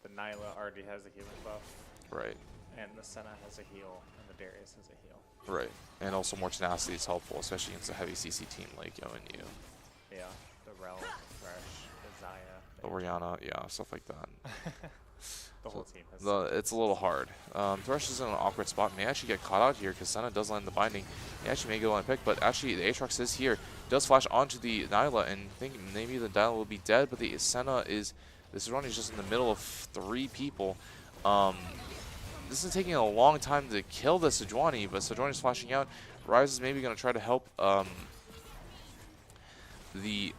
the Nyla already has a healing buff, Right. and the Senna has a heal, and the Darius has a heal. Right. And also more tenacity is helpful, especially against a heavy CC team like ONU. Yeah, the Rel, the Thresh, the Zaya. The Orianna, yeah, stuff like that. The whole team has. It's a little hard. Thresh is in an awkward spot. May actually get caught out here because Senna does land the binding. He actually may go on pick, but actually the Aatrox is here. Does flash onto the Nyla and think maybe the Nyla will be dead, but the Senna is. This run is just in the middle of 3 people. This is taking a long time to kill the Sejuani, but Sejuani's flashing out. Rise is maybe going to try to help the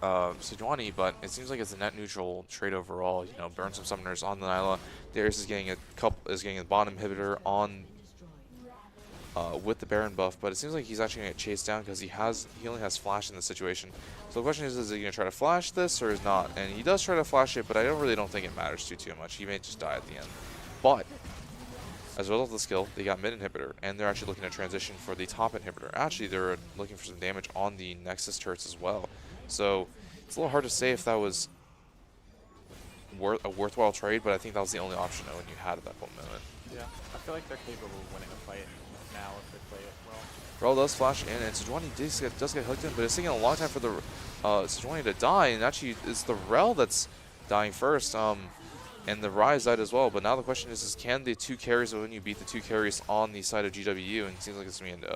Sejuani, but it seems like it's a net neutral trade overall. You know, burn some summoners on the Nyla. Darius is getting a bottom inhibitor on with the Baron buff, but it seems like he's actually going to get chased down because he only has flash in the situation. So the question is he going to try to flash this or is not? And he does try to flash it, but I don't think it matters too much. He may just die at the end. But as a result of the skill, they got mid inhibitor, and they're actually looking to transition for the top inhibitor. Actually, they're looking for some damage on the Nexus turrets as well. So it's a little hard to say if that was a worthwhile trade, but I think that was the only option ONU had at that moment. Yeah, I feel like they're capable of winning a fight now if they play it well. Rel does flash in, and Sejuani does get hooked in, but it's taking a long time for the Sejuani to die, and actually it's the Rel that's dying first, and the Rise died as well. But now the question is can the 2 carries of ONU beat the 2 carries on the side of GWU? And it seems like it's going to be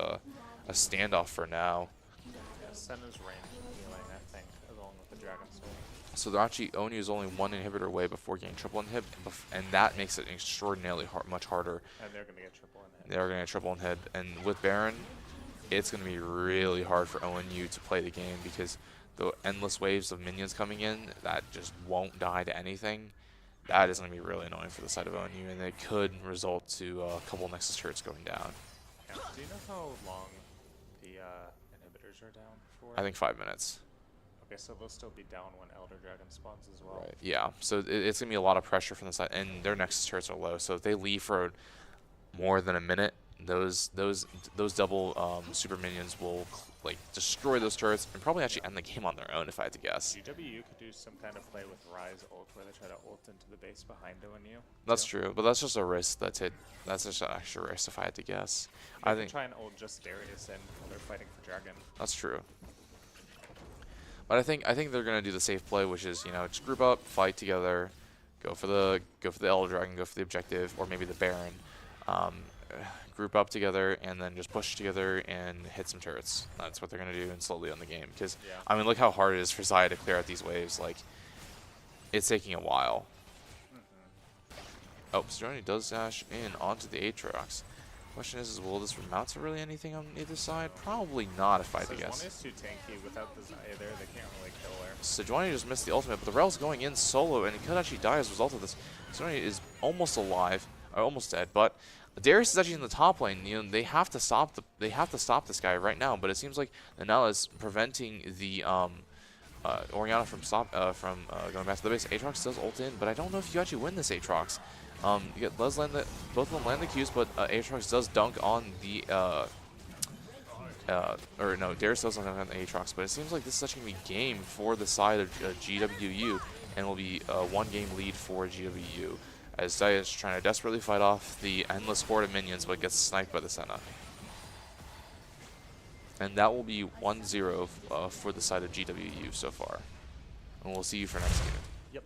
a standoff for now. Yeah, Senna's range healing, I think, along with the Dragon Soul. So they're actually ONU is only 1 inhibitor away before getting triple inhib, and that makes it extraordinarily much harder. And they're going to get triple inhib. They're going to get triple inhib, and with Baron, it's going to be really hard for ONU to play the game because the endless waves of minions coming in that just won't die to anything. That is going to be really annoying for the side of ONU, and it could result to a couple Nexus turrets going down. Yeah. Do you know how long the inhibitors are down for? I think 5 minutes. Okay, so they'll still be down when Elder Dragon spawns as well. Right. Yeah. So it's going to be a lot of pressure from the side, and their Nexus turrets are low. So if they leave for more than a minute, those double super minions will like destroy those turrets and probably actually end the game on their own if I had to guess. GWU could do some kind of play with Rise ult where they try to ult into the base behind ONU. That's true, but that's just a risk. That's just an extra risk if I had to guess. I I think think try and ult just Darius in while they're fighting for Dragon. that's true. But I think they're gonna do the safe play, which is just group up, fight together, go for the Elder Dragon, go for the objective, or maybe the Baron. Group up together and then just push together and hit some turrets. That's what they're gonna do and slowly on the game. Because I mean, look how hard it is for Xayah to clear out these waves. Like, it's taking a while. Oh, Sejuani does dash in onto the Aatrox. Question is will this remount to really anything on either side? Probably not, if I had to guess. Sejuani is too tanky. Without the Xayah there, they can't really kill her. Sejuani just missed the ultimate, but the Rel's going in solo, and he could actually die as a result of this. Sejuani is almost alive, or almost dead, but Darius is actually in the top lane. They have to stop this guy right now, but it seems like Nanella is preventing the Orianna from going back to the base. Aatrox does ult in, but I don't know if you actually win this Aatrox. You get both of them land the Qs, but Aatrox does dunk on the or no, Darius does dunk on the Aatrox, but it seems like this is such a game for the side of GWU, and will be a 1-game lead for GWU. As Xayah is trying to desperately fight off the endless horde of minions, but gets sniped by the Senna. And that will be 1-0 for the side of GWU so far. And we'll see you for next game. Yep.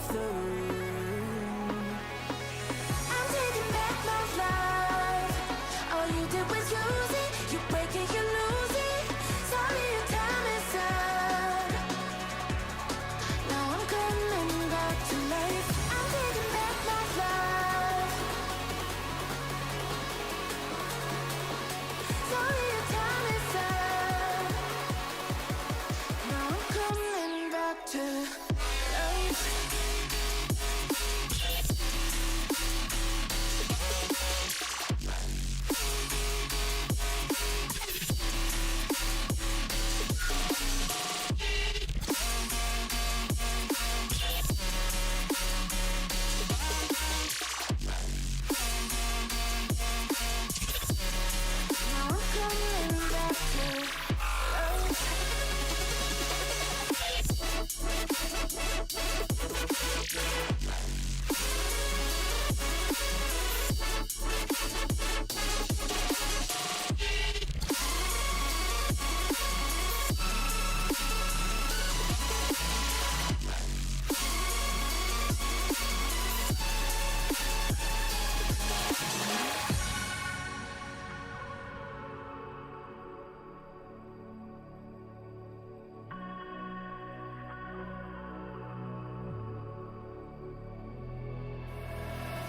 the room. I'm taking back my life. All you did was use it. You break it, you lose it. Sorry, your time is up. Now I'm coming back to life. I'm taking back my life. Sorry, your time is up. Now I'm coming back to life. Now I'm coming back to life.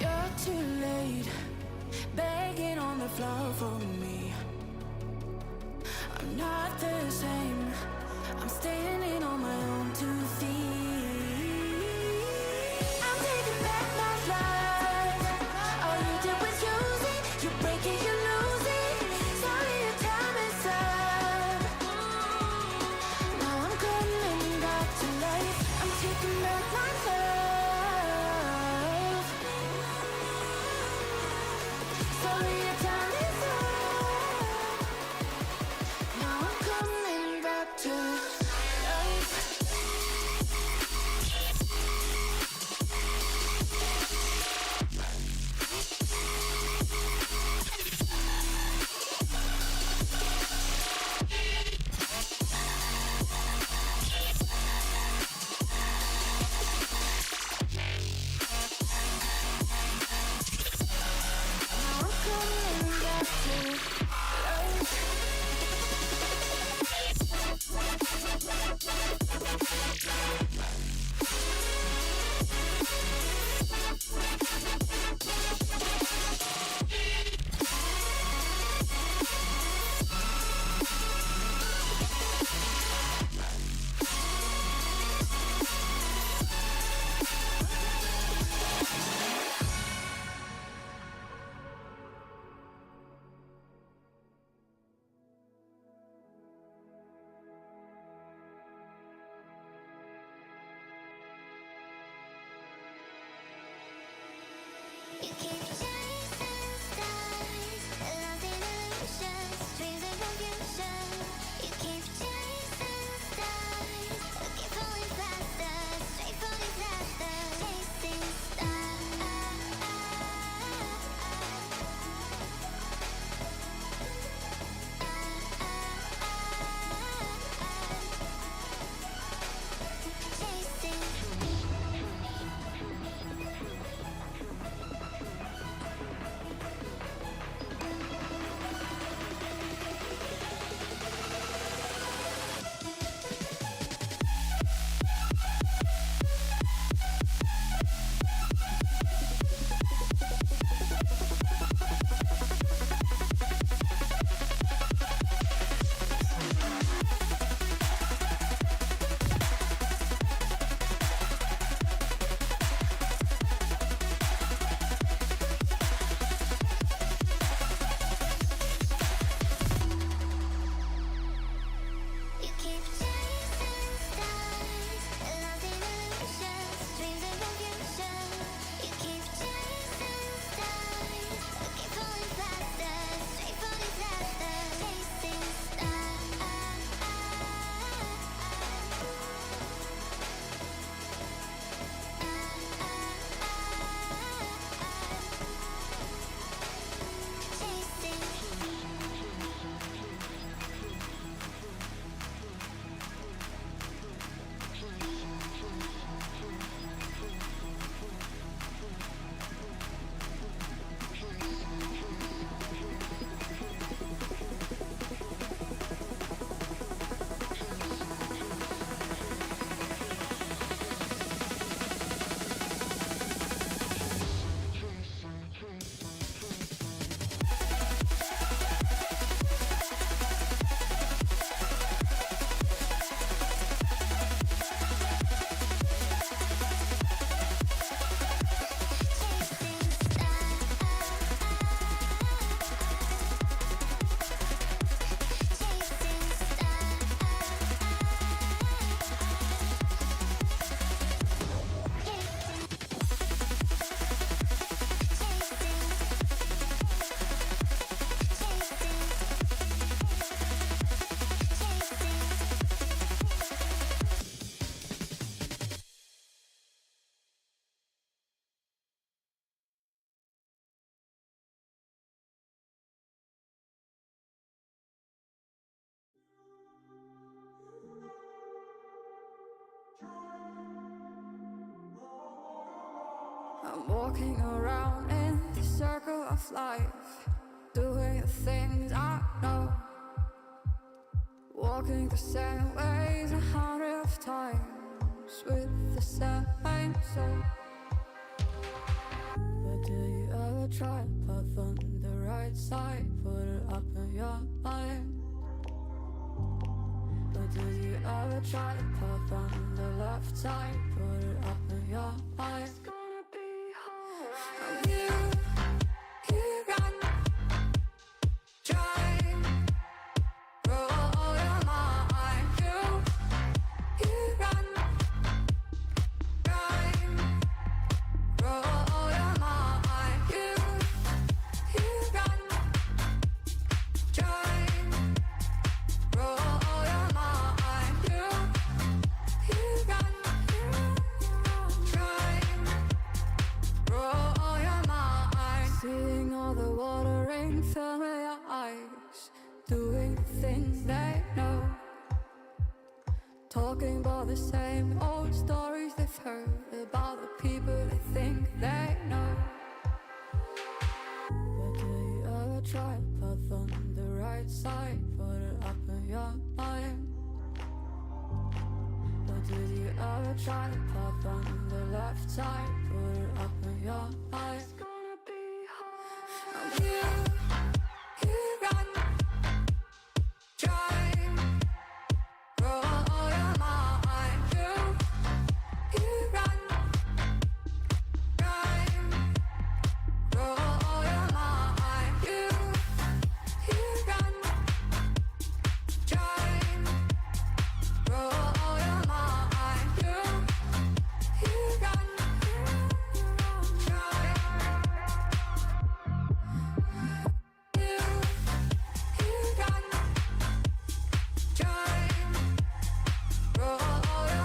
You're too late, begging on the floor for me. I'm not the same. I'm standing on my own 2 feet. I'm taking back my life. All you did was use it. You break it, you lose it. Sorry, your time is up. Now I'm coming back to life. I'm taking back my love. Sorry, your time is up. Now I'm coming back to life. Now I'm coming back to life. You keep chasing stars, lost in illusions, dreams of confusion. You keep chasing stars, keep falling faster, straight for disaster. Chasing stars, chasing. I'm walking around in the circle of life, doing the things I know, walking the same ways 100 of times with the same soul. But do you ever try to path on the right side, put it up in your mind? But do you ever try to path on the left side, put it up in your mind? It's gonna be alright. You run, try, roll your mind. You run, try, roll your mind. You run, try, roll your mind. You run, try, roll your mind. Seeing all the watering fill your eyes, doing the things they know, talking about the same old stories they've heard about the people they think they know. But do you ever try to path on the right side, put it up in your mind? But did you ever try to path on the left side, put it up in your mind? It's gonna be hard. You run, try, roll your mind. You run, try, roll your mind. You run, try, roll your mind. You run,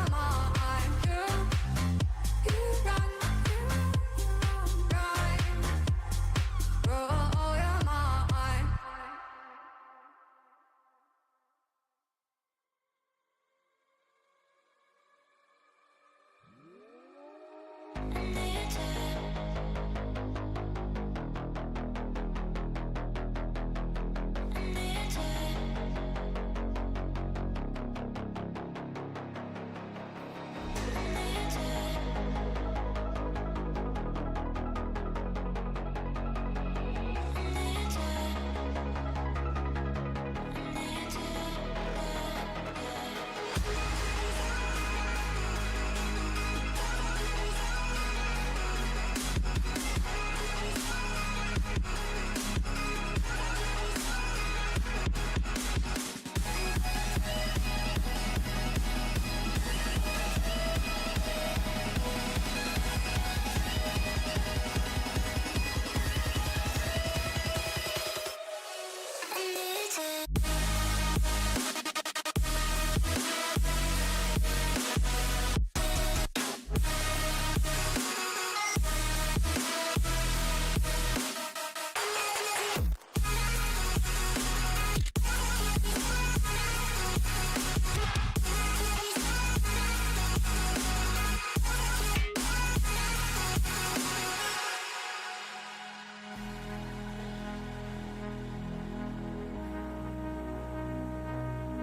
try.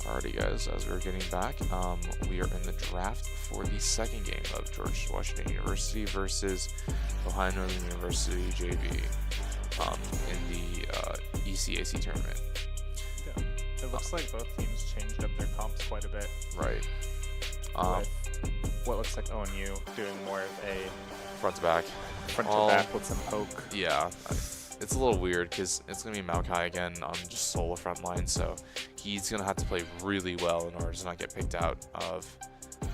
Alrighty guys, as we're getting back, we are in the draft for the second game of George Washington University versus Ohio Northern University JV in the ECAC tournament. Yeah. It looks like both teams changed up their comps quite a bit. Right. With what looks like ONU doing more of a Front to back. front to back with some poke. Yeah. It's a little weird because it's going to be Maokai again on just solo front line, so he's going to have to play really well in order to not get picked out of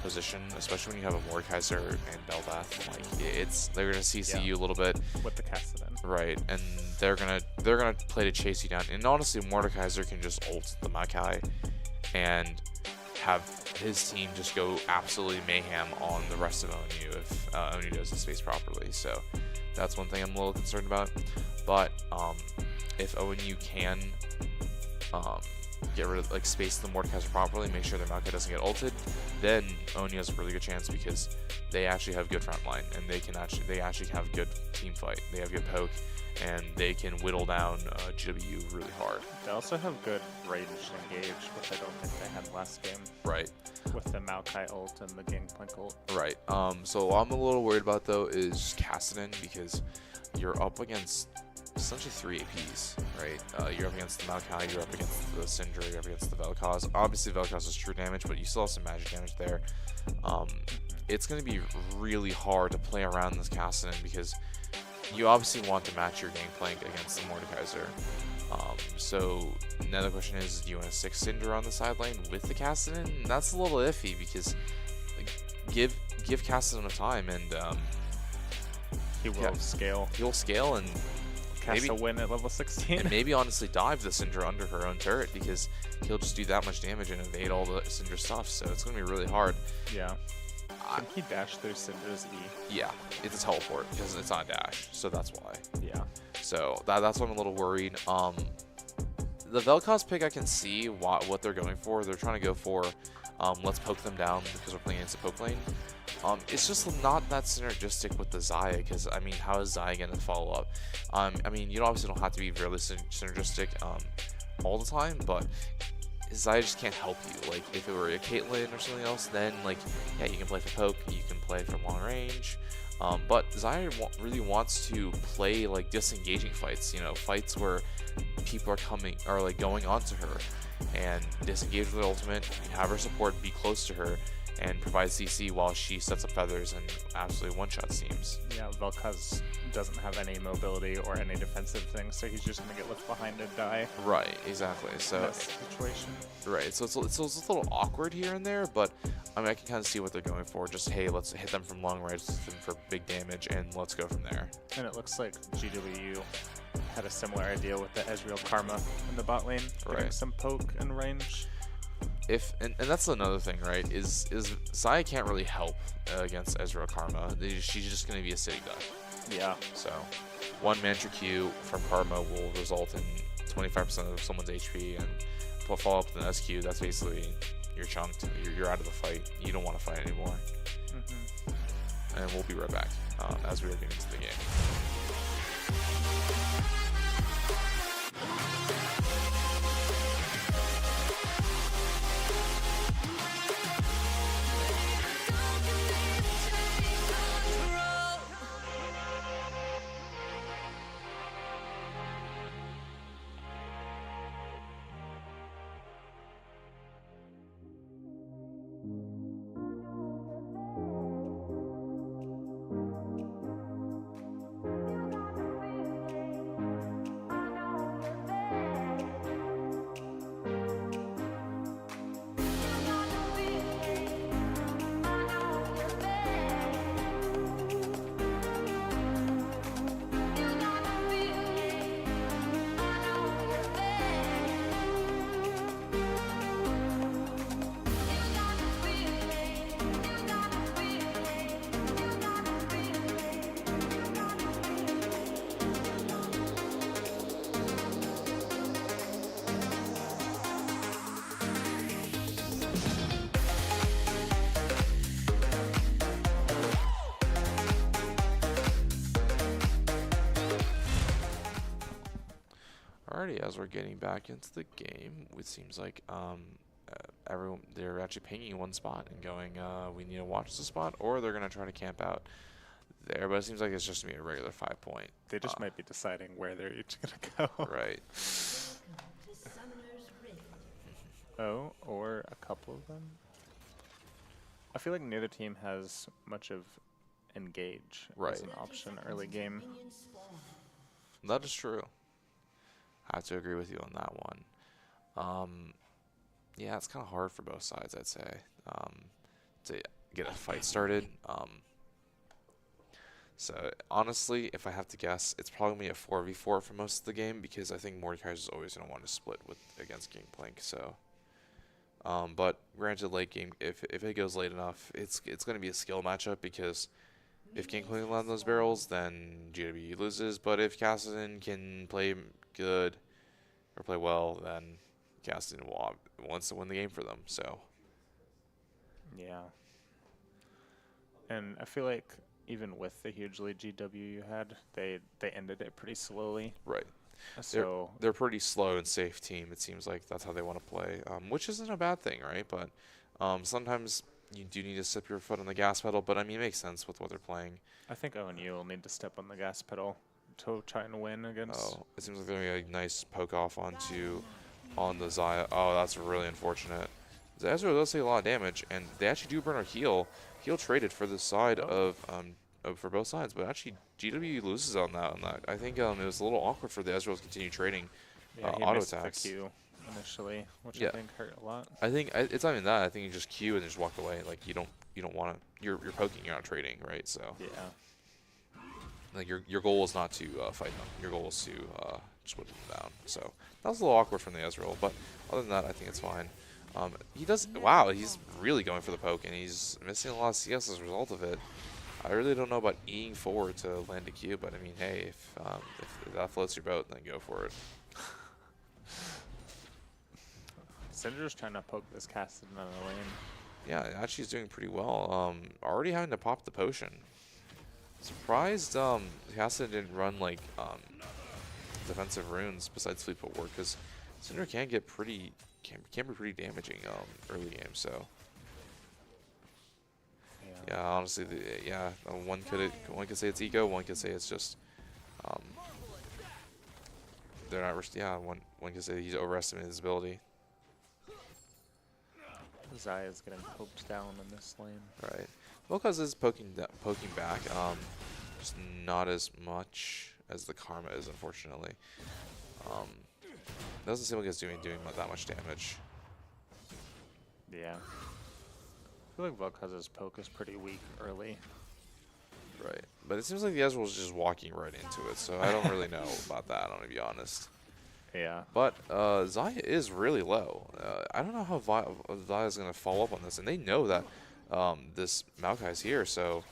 position, especially when you have a Mordekaiser and Bel'Veth. Like they're gonna CC you a little bit, with the Cassidy. right? And they're gonna play to chase you down. And honestly, Mordekaiser can just ult the Makai and have his team just go absolutely mayhem on the rest of ONU if ONU does the space properly. So that's one thing I'm a little concerned about. But if ONU can get rid of space the Mordekaiser properly, make sure their Makai doesn't get ulted, then ONU has a really good chance because they actually have good front line and they actually have good team fight. They have good poke and they can whittle down GW really hard. They also have good range engage, which I don't think they had last game. Right. With the Maokai ult and the Gangplank ult. Right. So what I'm a little worried about though is Cassidy because you're up against essentially 3 APs, right? You're up against the Maokai, you're up against the Syndra, you're up against the Vel'Koz. Obviously Vel'Koz is true damage, but you still have some magic damage there. It's going to be really hard to play around this Cassidy because you obviously want to match your Gangplank against the Mordekaiser. So now the question is, do you want to stick Syndra on the side lane with the Cassidy? That's a little iffy because give Cassidy enough time and He will scale. he'll scale and Cast a win at level 16. and maybe honestly dive the Syndra under her own turret because he'll just do that much damage and evade all the Syndra stuff. So it's going to be really hard. Yeah. Can he dash through Syndra's E? Yeah, it's a teleport because it's not dash, so that's why. Yeah. So that's why I'm a little worried. The Vel'Koz pick, I can see what they're going for. They're trying to go for let's poke them down because we're playing against a poke lane. It's just not that synergistic with the Xayah because, I mean, how is Xayah going to follow up? I mean, you obviously don't have to be really synergistic all the time, but Xayah just can't help you. Like, if it were a Caitlyn or something else, then, like, yeah, you can play for poke, you can play for long range. But Xayah really wants to play, like, disengaging fights, you know, fights where people are like, going onto her and disengage with her ultimate, have her support, be close to her, and provide CC while she sets up feathers and absolutely one-shot teams. Yeah, Vel'Koz doesn't have any mobility or any defensive things, so he's just going to get left behind and die. Right, exactly. So In that situation. right, so it's a little awkward here and there, but I mean I can kind of see what they're going for. Just hey, let's hit them from long range, hit them for big damage, and let's go from there. And it looks like GWU had a similar idea with the Ezreal Karma in the bot lane, getting Right. some poke and range. And that's another thing, right? Is Xayah can't really help against Ezreal Karma. She's just going to be a city duck. Yeah. So one mantra Q from Karma will result in 25% of someone's HP, and to follow up with an SQ, that's basically you're chunked. You're out of the fight. You don't want to fight anymore. And we'll be right back as we are getting into the game. Alrighty, as we're getting back into the game, it seems like everyone they're actually pinging one spot and going, we need to watch the spot, or they're gonna try to camp out there. But it seems like it's just gonna be a regular 5-point. They just might be deciding where they're each going to go. Right. Oh, or a couple of them. I feel like neither team has much of engage as an option early game. That is true. I have to agree with you on that one. Yeah, it's kind of hard for both sides, I'd say. to get a fight started. So honestly, if I have to guess, it's probably a 4v4 for most of the game because I think Mordekaiser is always going to want to split with against Gangplank. So, but granted, late game, if it goes late enough, it's going to be a skill matchup because if Gangplank lands those barrels, then GW loses. But if Kassadin can play good or play well, then Kassadin wants to win the game for them. So. Yeah. And I feel like even with the huge lead GW you had, they ended it pretty slowly. Right. So they're pretty slow and safe team. It seems like that's how they want to play, which isn't a bad thing, right? But sometimes you do need to step your foot on the gas pedal. But I mean, it makes sense with what they're playing. I think ONU will need to step on the gas pedal to try and win against. Oh, it seems like they're getting a nice poke off on the Xayah. Oh, that's really unfortunate. Ezreal does take a lot of damage, and they actually do burn a heal. Heal traded for the side of for both sides, but actually GW loses on that. I think it was a little awkward for the Ezreal to continue trading Yeah, he auto missed attacks. the Q initially, which Yeah. I think hurt a lot. I think it's not even that. I think you just queue and just walk away. Like you don't want to. You're poking. You're not trading, right? So Yeah. like your goal is not to fight them. Your goal is to just put them down. So that was a little awkward from the Ezreal, but other than that, I think it's fine. He does. Wow, he's really going for the poke, and he's missing a lot of CS as a result of it. I really don't know about Eing forward to land a Q, but I mean, hey, if that floats your boat, then go for it. Syndra's trying to poke this Kassadin out of the lane. Yeah, actually, he's doing pretty well. Already having to pop the potion. Surprised Kassadin didn't run like defensive runes besides Fleet Footwork, because Syndra can be pretty damaging early game. So yeah, honestly, one could say it's ego, one could say it's just they're not. One could say he's overestimated his ability. Xayah's getting poked down in this lane. Right. Volkaz is poking back, just not as much as the Karma is, unfortunately. Doesn't seem like it's doing that much damage. Yeah. I feel like Volkaz's poke is pretty weak early. Right. But it seems like the Ezreal is just walking right into it, so I don't really know about that, I'm going to be honest. Yeah. But Xayah is really low. I don't know how Xayah is going to follow up on this, and they know that this Maokai is here, so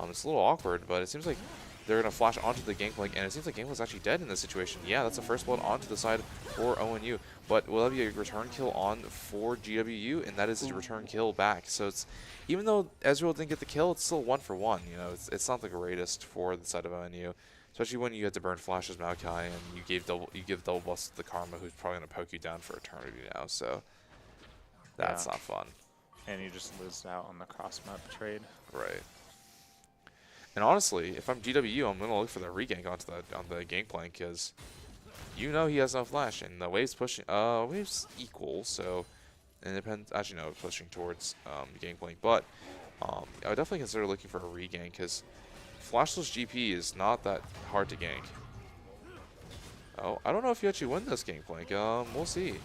it's a little awkward, but it seems like they're going to flash onto the Gangplank, and it seems like Gangplank's actually dead in this situation. Yeah, that's a first blood onto the side for ONU, but will that be a return kill on for GWU? And that is a return kill back. So it's, even though Ezreal didn't get the kill, it's still 1 for 1. You know, it's not the greatest for the side of ONU, especially when you had to burn flashes Maokai and you give double buffs to the Karma, who's probably going to poke you down for eternity now. So that's not fun. And you just lose out on the cross map trade. Right. And honestly, if I'm GWU, I'm gonna look for the regank on the Gangplank, because you know he has no flash, and the wave's pushing. Wave's equal, so and it depends. Actually, no, pushing towards Gangplank, but I would definitely consider looking for a regank, because flashless GP is not that hard to gank. Oh, I don't know if you actually win this Gangplank. We'll see.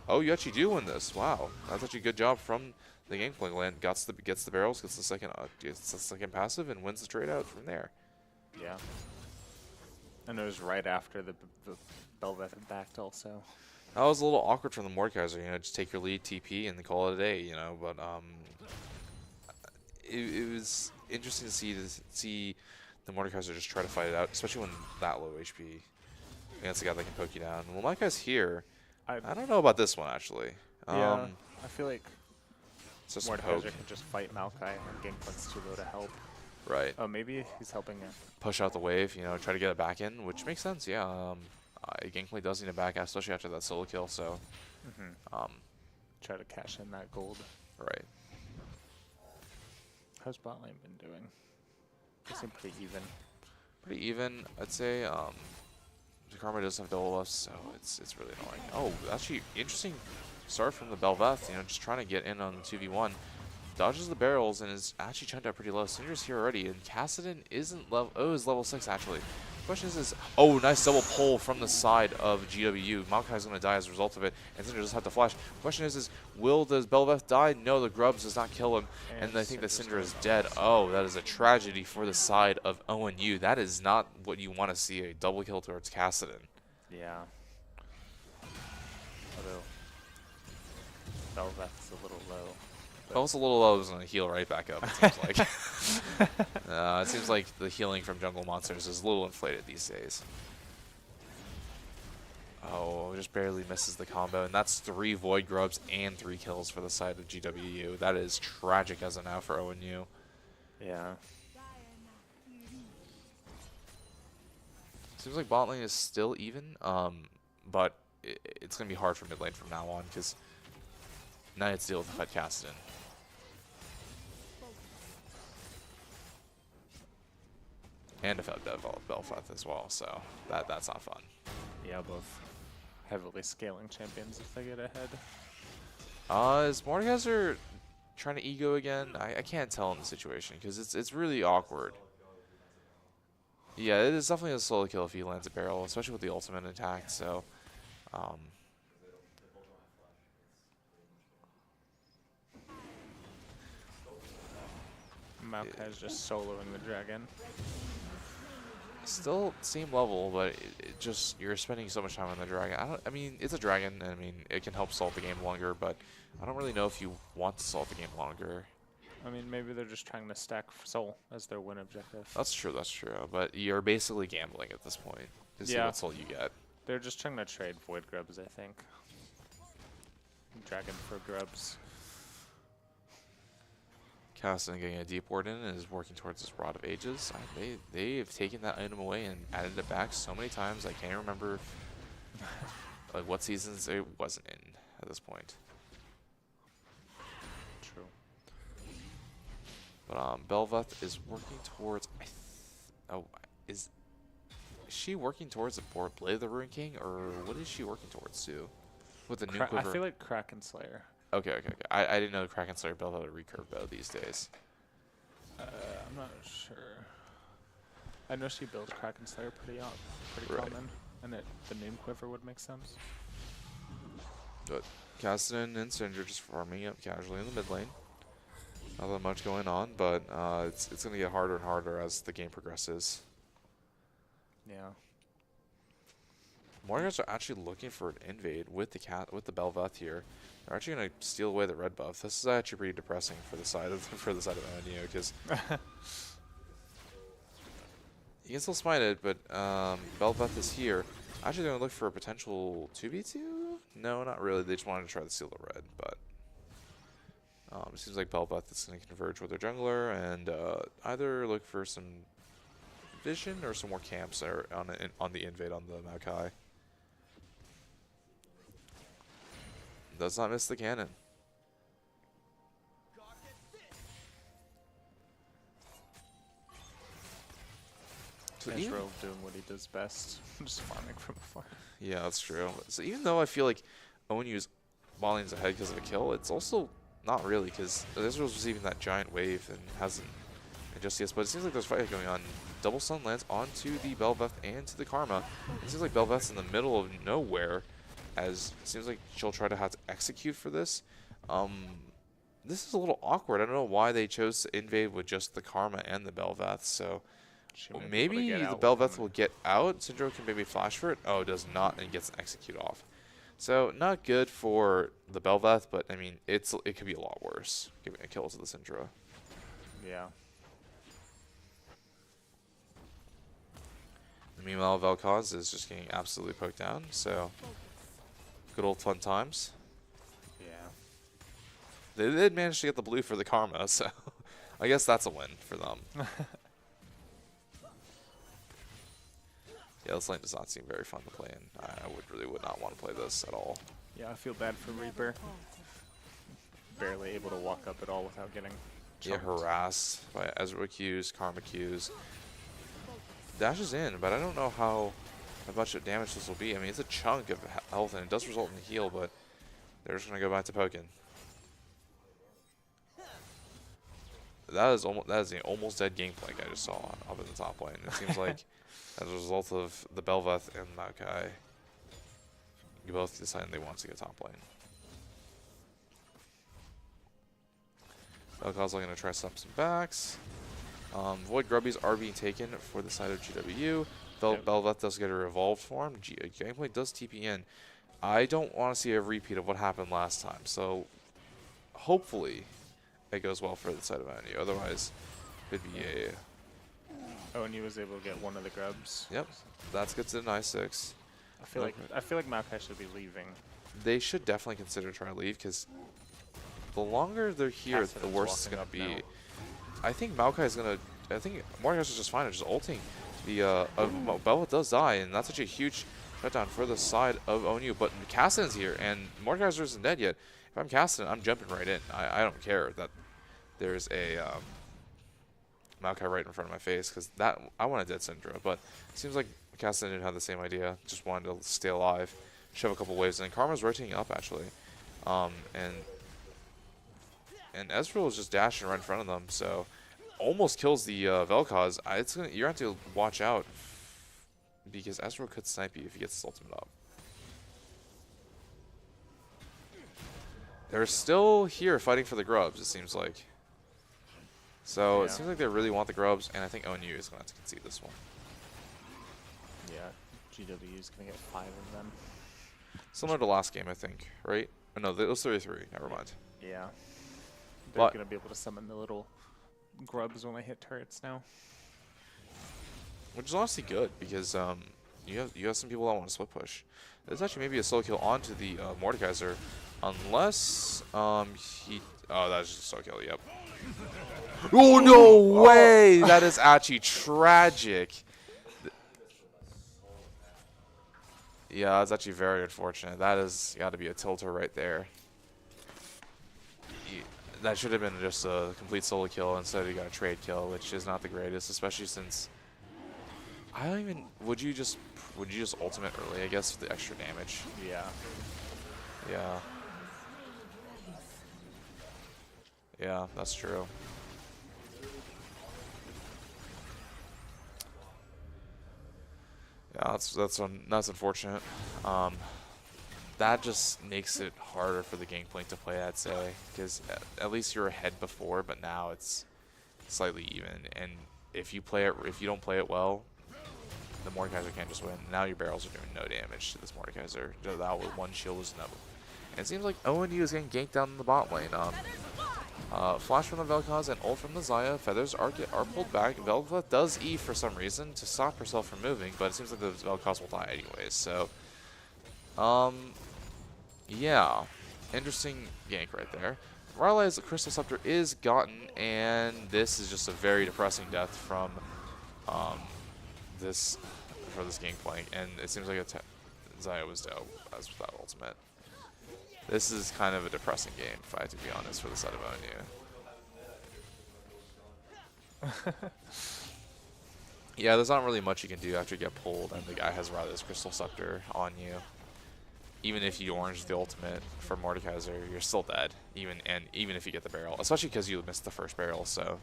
Oh, you actually do win this. Wow, that's actually a good job from the Gangplank. Land gets the barrels, gets the second passive, and wins the trade out from there. Yeah. And it was right after the Bel'Veth backed also. That was a little awkward from the Mordekaiser, you know, just take your lead TP and call it a day, you know, but it was interesting to see the Mordekaiser just try to fight it out, especially when that low HP against a guy that can poke you down. Well, my guy's here. I don't know about this one, actually. Yeah, I feel like it's just Mordekaiser poke. can just fight Maokai and Gangplank's too low to help. Right. Oh, maybe he's helping him. Push out the wave, you know, try to get it back in, which makes sense, yeah. Gangplank does need a back, especially after that solo kill, so. Try to cash in that gold. Right. How's bot lane been doing? They seem pretty even. Pretty even, I'd say. Karma doesn't have double buffs, so it's really annoying. Oh, actually, interesting start from the Bel'Veth, you know, just trying to get in on the 2v1. Dodges the barrels and is actually chunked out pretty low. Syndra's here already, and Kassadin isn't level. Oh, is level 6 actually. Question is oh, nice double pull from the side of GW. Maokai's going to die as a result of it, and Syndra just have to flash. Question is does Bel'Veth die? No, the Grubs does not kill him, and I think that Syndra is dead. Oh, that is a tragedy for the side of ONU. That is not what you want to see, a double kill towards Kassadin. Yeah. Although Bel'Veth's a little low. Oh, it's a little low. It's going to heal right back up, it seems like. It seems like the healing from jungle monsters is a little inflated these days. Oh, just barely misses the combo, and that's 3 Void Grubs and 3 kills for the side of GWU. That is tragic as of now for ONU. Yeah. Seems like bot lane is still even, but it's going to be hard for mid lane from now on, because now you have to deal with the Fed Kassadin. And a Fed Bel'Veth as well, so that's not fun. Yeah, both heavily scaling champions if they get ahead. Is Mordekaiser trying to ego again? I can't tell in the situation, because it's really awkward. Yeah, it is definitely a solo kill if he lands a barrel, especially with the ultimate attack, so... Maokai's just soloing the dragon. Still same level, but it just you're spending so much time on the dragon. I mean, it's a dragon, and I mean it can help solve the game longer, but I don't really know if you want to solve the game longer. I mean, maybe they're just trying to stack soul as their win objective. That's true, but you're basically gambling at this point to see what soul you get. They're just trying to trade Void Grubs, I think. Dragon for Grubs. Kassadin getting a deep ward in and is working towards this Rod of Ages. They have taken that item away and added it back so many times I can't remember like what seasons it wasn't in at this point. True. But Bel'Veth is working towards. Is she working towards the board Blade of the Ruin King, or what is she working towards too? With the new quiver. I feel like Kraken Slayer. Okay. I didn't know the Kraken Slayer built out a recurve bow these days. I'm not sure. I know she builds Kraken Slayer pretty common, and the Noon Quiver would make sense. But Kassadin and Syndra just farming up casually in the mid lane. Not that much going on, but it's going to get harder and harder as the game progresses. Yeah. Warriors are actually looking for an invade with the Bel'Veth here. They're actually going to steal away the red buff. This is actually pretty depressing for the side of ONU, because you can still smite it, but Bel'Veth is here. Actually, they're going to look for a potential 2v2? No, not really. They just wanted to try to steal the red, but it seems like Bel'Veth is going to converge with their jungler and either look for some vision or some more camps on the invade on the Maokai. Does not miss the cannon. So Ezreal doing what he does best, just farming from afar. Yeah, that's true. So even though I feel like ONU's bot lane's ahead because of a kill, it's also not really, because Ezreal's receiving that giant wave and hasn't just yet. But it seems like there's a fight going on. Double stun lands onto the Bel'Veth and to the Karma. It seems like Bel'Veth's in the middle of nowhere, as it seems like she'll try to have to execute for this. This is a little awkward. I don't know why they chose to invade with just the Karma and the Bel'Veth. So maybe the Bel'Veth will get out. Syndra can maybe flash for it. Oh, it does not, and gets an execute off. So not good for the Bel'Veth, but I mean it could be a lot worse giving a kill to the Syndra. Yeah. Meanwhile, Vel'Koz is just getting absolutely poked down, so good old fun times. Yeah. They did manage to get the blue for the Karma, so I guess that's a win for them. Yeah, this lane does not seem very fun to play in. I really would not want to play this at all. Yeah, I feel bad for Reaper. Barely able to walk up at all without getting chunked. Harassed by Ezreal Qs, Karma Qs. Dashes in, but I don't know how much of damage this will be. I mean, it's a chunk of health, and it does result in a heal, but they're just going to go back to poking. that is an almost dead gangplank I just saw up in the top lane. It seems like as a result of the Bel'Veth and Maokai, you both decided they want to go top lane. Vel'Koz looking to try some backs. Void Grubbies are being taken for the side of GW. Bel'Veth does get a revolved form. Gangplank does TP in. I don't want to see a repeat of what happened last time, so hopefully it goes well for the side of ONU. Otherwise, it'd be a... ONU was able to get one of the grubs. Yep, that's good to the nice 6. I feel like Maokai should be leaving. They should definitely consider trying to leave, because the longer they're here, the worse it's going to be. now. I think Maokai is going to... I think Mordekaiser is just fine at just ulting. Bel'Veth does die, and that's such a huge shutdown for the side of ONU. But Kassadin's here, and Mordekaiser isn't dead yet. If I'm Kassadin, I'm jumping right in. I don't care that there's a Maokai right in front of my face, because that I want a dead Syndra. But it seems like Kassadin didn't have the same idea. Just wanted to stay alive, shove a couple waves in. Karma's rotating up actually, and Ezreal is just dashing right in front of them. So almost kills the Vel'Koz. You're going to have to watch out, because Ezreal could snipe you if he gets his ultimate up. They're still here fighting for the grubs, it seems like. So Yeah. it seems like they really want the grubs, and I think ONU is going to have to concede this one. Yeah, GW is going to get 5 of them. Similar to last game, I think, right? Oh, no, it was 33. Never mind. Yeah. They're But- going to be able to summon the little grubs when they hit turrets now. Which is honestly good, because you have some people that want to split push. There's actually maybe a solo kill onto the Mordekaiser, unless he... Oh, that's just a solo kill, yep. Oh, no way! That is actually tragic. Yeah, that's actually very unfortunate. That has got to be a tilter right there. That should have been just a complete solo kill. Instead, he got a trade kill, which is not the greatest, especially since... I don't even... Would you just ultimate early, I guess, for the extra damage? Yeah. Yeah. Yeah, that's true. Yeah, that's unfortunate. That just makes it harder for the Gangplank to play, I'd say, because at least you're ahead before, but now it's slightly even. And if you don't play it well, the Mordekaiser can't just win. Now your barrels are doing no damage to this Mordekaiser. That with one shield is no. And it seems like ONU is getting ganked down in the bot lane. Flash from the Vel'Koz and ult from the Xayah. Feathers are pulled back. Vel'Koz does E for some reason to stop herself from moving, but it seems like the Vel'Koz will die anyways. So, yeah, interesting gank right there. Realize the Crystal Scepter is gotten, and this is just a very depressing death from this Gangplank, and it seems like Xayah was dope as with that ultimate. This is kind of a depressing game, if I have to be honest, for the side of ONU. Yeah, there's not really much you can do after you get pulled, and the guy has Riley's Crystal Scepter on you. Even if you orange the ultimate for Mordekaiser, you're still dead. Even if you get the barrel, especially because you missed the first barrel. So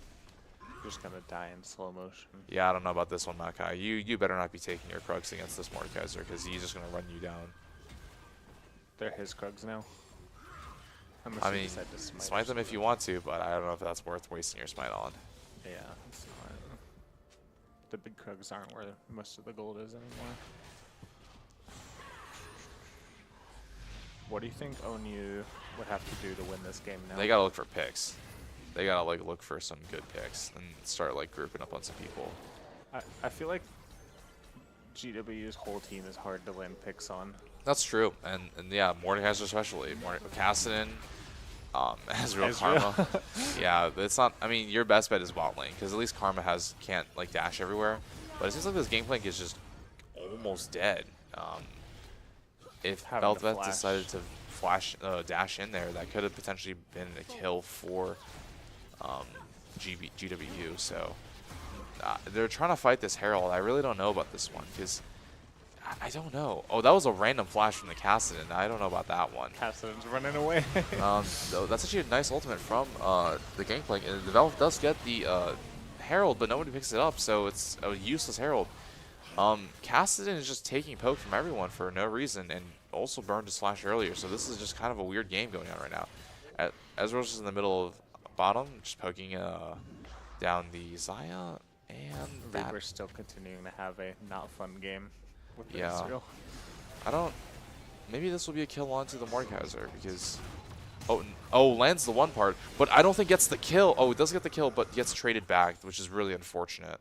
You're just going to die in slow motion. yeah, I don't know about this one, Maokai. You better not be taking your Krugs against this Mordekaiser, because he's just gonna run you down. They're his Krugs now. Unless I you mean, decide to smite them if you want to, but I don't know if that's worth wasting your smite on. Yeah, it's fine. The big Krugs aren't where most of the gold is anymore. What do you think ONU would have to do to win this game now? They gotta look for picks. They gotta like look for some good picks and start like grouping up on some people. I feel like GW's whole team is hard to land picks on. That's true, and yeah, Mordekaiser especially. Kassadin, Ezreal, Karma. Yeah, it's not. I mean, your best bet is bot lane, because at least Karma can't like dash everywhere. But it seems like this Gangplank is just almost dead. If Having to Bel'Veth flash. decided to dash in there, that could have potentially been a kill for GW. So they're trying to fight this Herald. I really don't know about this one, because I don't know. Oh, that was a random flash from the Kassadin. I don't know about that one. Cassidon's running away. So that's actually a nice ultimate from the Gangplank. And the Velvet does get the Herald, but nobody picks it up, so it's a useless Herald. Kassadin is just taking poke from everyone for no reason, and also burned his flash earlier, so this is just kind of a weird game going on right now. Ezreal's just in the middle of bottom, just poking down the Xayah, and that... Reaper's still continuing to have a not fun game with Yeah. Ezreal. I don't... Maybe this will be a kill onto the Mordekaiser, because... Oh, lands the one part, but I don't think gets the kill. Oh, it does get the kill, but gets traded back, which is really unfortunate.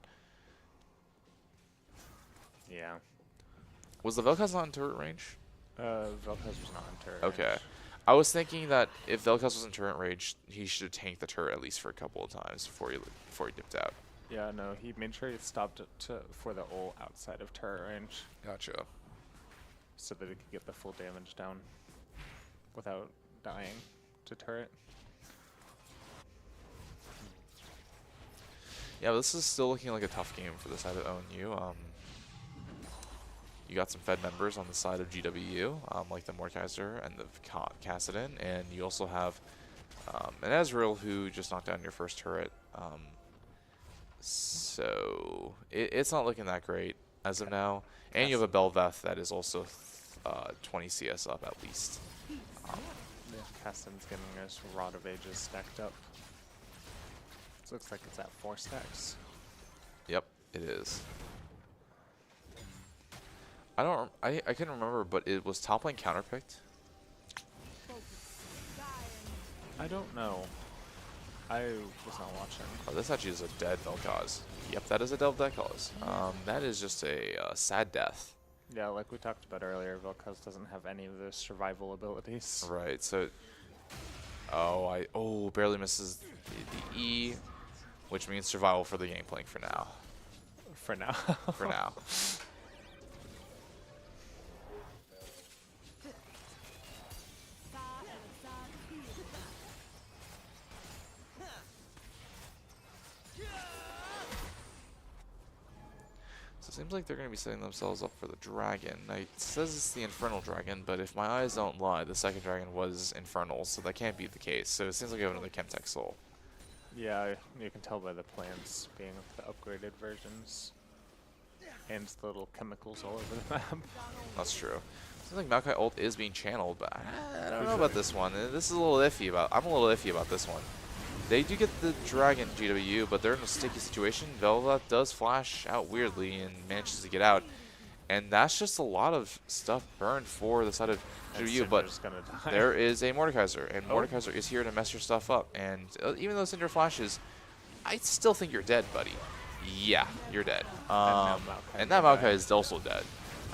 Yeah. Was the Vel'Koz not in turret range? Vel'Koz was not in turret Okay. range. I was thinking that if Vel'Koz was in turret range, he should tank the turret at least for a couple of times before he dipped out. Yeah, no, he made sure he stopped it for the ult outside of turret range Gotcha. so that he could get the full damage down without dying to turret. Yeah, this is still looking like a tough game for the side of ONU. You got some Fed members on the side of GWU, like the Mordekaiser and the Kassadin, and you also have an Ezreal who just knocked down your first turret. So it's not looking that great as of now. And you have a Bel'Veth that is also 20 CS up at least. Yeah, Caston's getting his Rod of Ages stacked up. This looks like it's at 4 stacks. Yep, it is. I couldn't remember, but it was top lane counterpicked. I don't know. I was not watching. Oh, this actually is a dead Vel'Koz. Yep, that is a dead Vel'Koz. That is just a sad death. Yeah, like we talked about earlier, Vel'Koz doesn't have any of those survival abilities. Right, so... Oh, barely misses the E, which means survival for the Gangplank for now. For now. For now. So it seems like they're going to be setting themselves up for the dragon. Now, it says it's the Infernal Dragon, but if my eyes don't lie, the second dragon was Infernal, so that can't be the case. So it seems like we have another Chemtech Soul. Yeah, you can tell by the plants being the upgraded versions. And the little chemicals all over the map. That's true. Seems like Maokai ult is being channeled, but I don't know about this one. This is a little iffy about. I'm a little iffy about this one. They do get the dragon GW, but they're in a sticky situation. Vel'Koz does flash out weirdly and manages to get out, and that's just a lot of stuff burned for the side of GW. But gonna die. there is a Mordekaiser, and Oh. Mordekaiser is here to mess your stuff up. And even though Cinder flashes, I still think you're dead, buddy. Yeah, you're dead. And that Maokai is also dead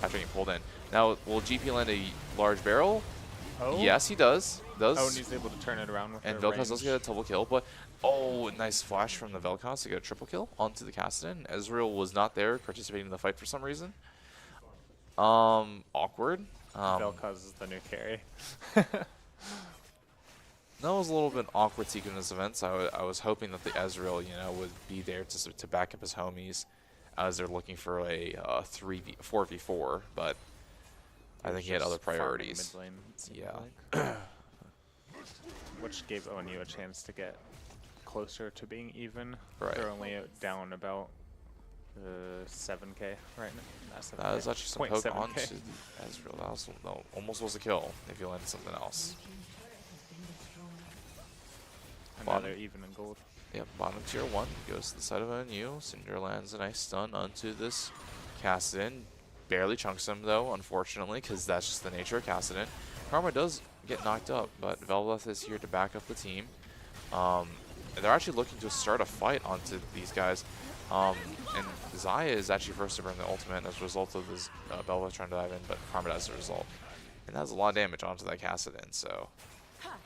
after getting pulled in. Now, will GP land a large barrel? Oh. Yes, he does. Oh, and he's able to turn it around with And the Vel'Koz does range. get a double kill, but oh, nice flash from the Vel'Koz to get a triple kill onto the Kassadin. Ezreal was not there participating in the fight for some reason. Awkward. Vel'Koz is the new carry. That was a little bit awkward sequence of events. I was hoping that the Ezreal, would be there to back up his homies as they're looking for a 4v4, but I think he had other priorities. Mid lane, it seemed Yeah. like. Which gave ONU a chance to get closer to being even. Right. They're only down about 7k right now. Not 7K, That is actually some poke 0.7K. onto the Ezreal. That was, almost was a kill if you landed something else. And now they're even in gold. Yep, bottom tier 1 goes to the side of ONU. Cinder lands a nice stun onto this Kassadin. Barely chunks him though, unfortunately, because that's just the nature of Kassadin. Karma does get knocked up, but Vel'Koz is here to back up the team. They're actually looking to start a fight onto these guys. And Xayah is actually first to burn the ultimate as a result of this Vel'Koz trying to dive in, but Karma does the result. And that has a lot of damage onto that Kassadin, so...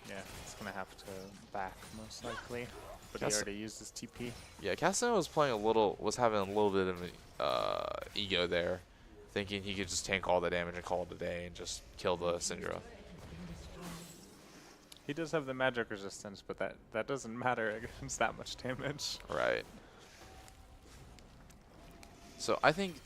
Yeah, it's going to have to back most likely. But he Yes. already used his TP. Yeah, Kassadin was having a little bit of ego there, thinking he could just tank all the damage and call it a day and just kill the Syndra. He does have the magic resistance, but that doesn't matter against that much damage. Right. So I think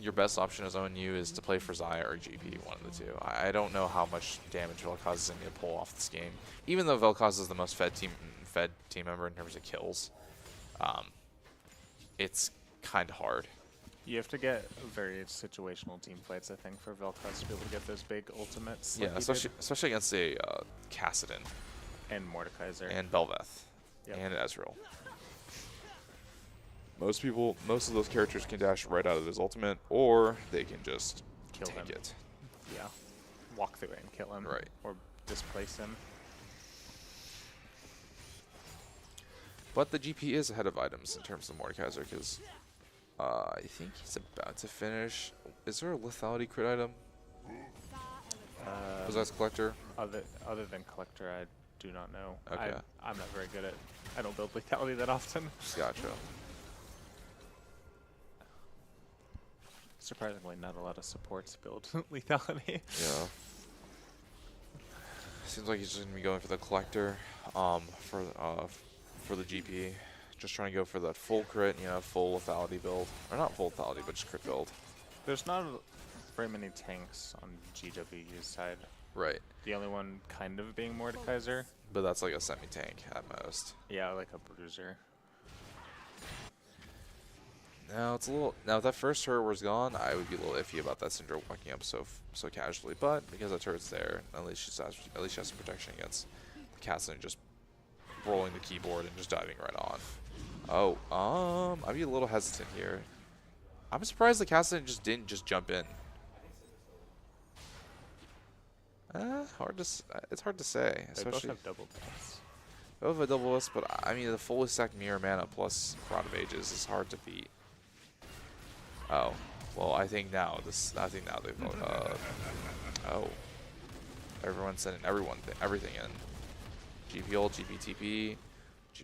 your best option as ONU is to play for Xayah or GP, one of the two. I don't know how much damage Vel'Koz is going to pull off this game. Even though Vel'Koz is the most fed team member in terms of kills, it's kind of hard. You have to get very situational team fights, I think, for Vel'Koz to be able to get those big ultimates. Yeah, like he did. especially against a Kassadin And Mordekaiser. and Bel'Veth Yep. and Ezreal. Most of those characters can dash right out of his ultimate, or they can just Kill tank him. it. Yeah. Walk through it and kill him. Right. Or displace him. But the GP is ahead of items in terms of Mordekaiser, because I think he's about to finish. Is there a lethality crit item? Was that collector? Other than collector, I do not know. Okay. I'm not very good at. I don't build lethality that often. Gotcha. Surprisingly, not a lot of supports build lethality. Yeah. Seems like he's just gonna be going for the collector, for the GP. Just trying to go for that full crit, full lethality build, or not full lethality, but just crit build. There's not very many tanks on GWU's side. Right. The only one kind of being Mordekaiser. But that's like a semi-tank at most. Yeah, like a bruiser. Now it's a little. Now if that first turret was gone, I would be a little iffy about that Syndra walking up so casually. But because that turret's there, at least she has some protection against the Kassadin just rolling the keyboard and just diving right on. Oh, I'd be a little hesitant here. I'm surprised the Kassadin just didn't jump in. It's hard to say, They both especially. have double tanks. Both have a double list, but I mean the fully stacked mirror mana plus Rod of Ages is hard to beat. Oh, well I think now they've oh, everyone's sending everything in. GP ult, GP TP,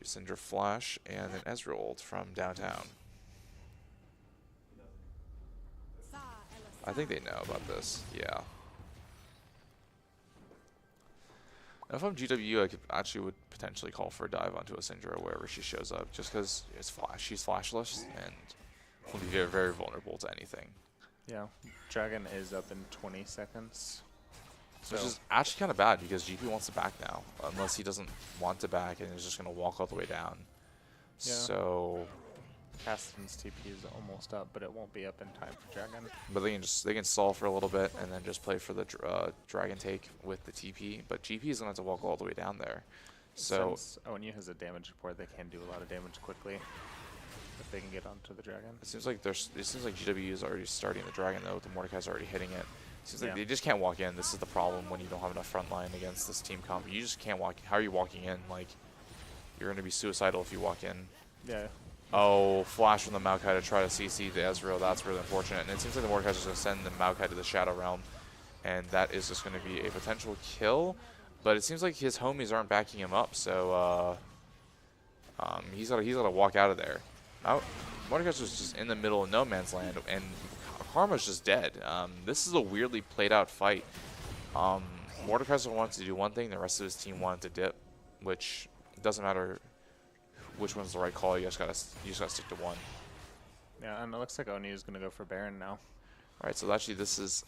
Syndra flash, and an Ezreal ult from downtown. I think they know about this. Yeah. And if I'm GW, I would potentially call for a dive onto a Syndra wherever she shows up, just because she's flashless and will be very, very vulnerable to anything. Yeah, Dragon is up in 20 seconds. So Which is actually kind of bad because GP wants to back now, unless he doesn't want to back and is just going to walk all the way down. Yeah. So, Kassadin's TP is almost up, but it won't be up in time for Dragon. but they can stall for a little bit and then just play for the Dragon take with the TP. But GP is going to have to walk all the way down there. So Since ONU has a damage report, they can do a lot of damage quickly if they can get onto the Dragon. it seems like GW is already starting the Dragon though. The Mordekaiser's already hitting it. Seems like Yeah. they just can't walk in. This is the problem when you don't have enough front line against this team comp. You just can't walk. How are you walking in? Like, you're going to be suicidal if you walk in. Yeah. Oh, flash from the Maokai to try to CC the Ezreal. That's really unfortunate. And it seems like the Mordekaiser's going to send the Maokai to the Shadow Realm. And that is just going to be a potential kill. But it seems like his homies aren't backing him up. So he's got to walk out of there. Mordekaiser's just in the middle of no man's land. And Karma's just dead. This is a weirdly played out fight. Mordekaiser wanted to do one thing. The rest of his team wanted to dip. Which doesn't matter which one's the right call. You just gotta stick to one. Yeah, and it looks like ONU is going to go for Baron now. Alright, so actually this is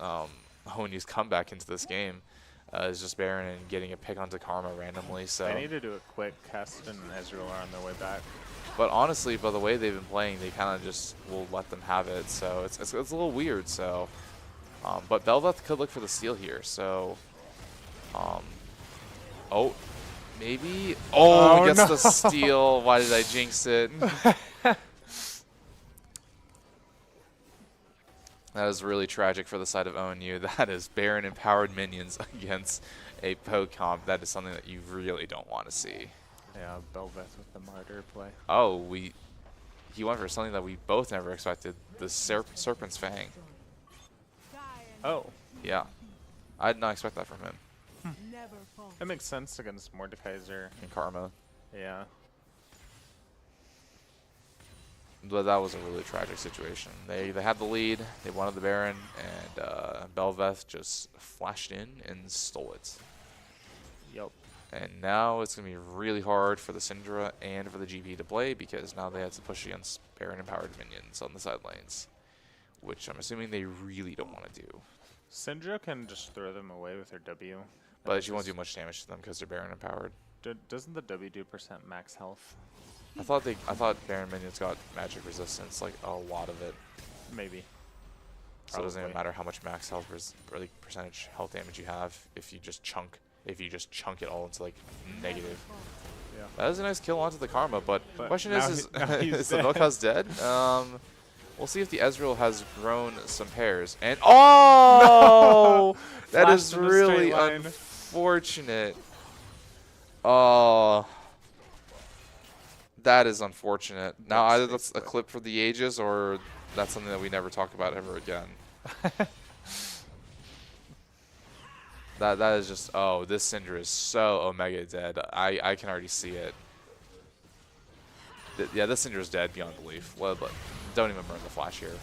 ONU's comeback into this game. It's just Baron and getting a pick onto Karma randomly. So, They need to do it quick. Kassadin and Ezreal are on their way back. but honestly, by the way they've been playing, they kind of just will let them have it. So it's a little weird. So, but Bel'Veth could look for the steal here. So, oh, maybe. Oh, gets no. the steal. Why did I jinx it? That is really tragic for the side of ONU. That is Baron empowered minions against a poke comp. That is something that you really don't want to see. Yeah, Bel'Veth with the Martyr play. Oh, he went for something that we both never expected. The Serpent's Fang. Oh, Yeah. I did not expect that from him. that makes sense against Mordekaiser. And Karma. Yeah. But that was a really tragic situation. They had the lead, they wanted the Baron, and Bel'Veth just flashed in and stole it. Yup. And now it's going to be really hard for the Syndra and for the GP to play because now they have to push against Baron empowered minions on the side lanes. which I'm assuming they really don't want to do. Syndra can just throw them away with her W. and But it's she won't do just- much damage to them because they're Baron empowered. Doesn't the W do percent max health? I thought Baron minions got magic resistance, like a lot of it. Maybe. So it doesn't even Probably. matter how much max health or like percentage health damage you have if you just chunk it all into like negative. Yeah. That is a nice kill onto the Karma, but the But question now is now he's is the dead. Vel'Koz dead? We'll see if the Ezreal has grown some pairs. And oh, that Flashed is in a really straight line. unfortunate. Oh, that is unfortunate. Now That's either that's a basically- clip for the ages or that's something that we never talk about ever again. That is just, oh, this Syndra is so Omega dead. I can already see it. Yeah, this Syndra is dead beyond belief. Don't even burn the flash here.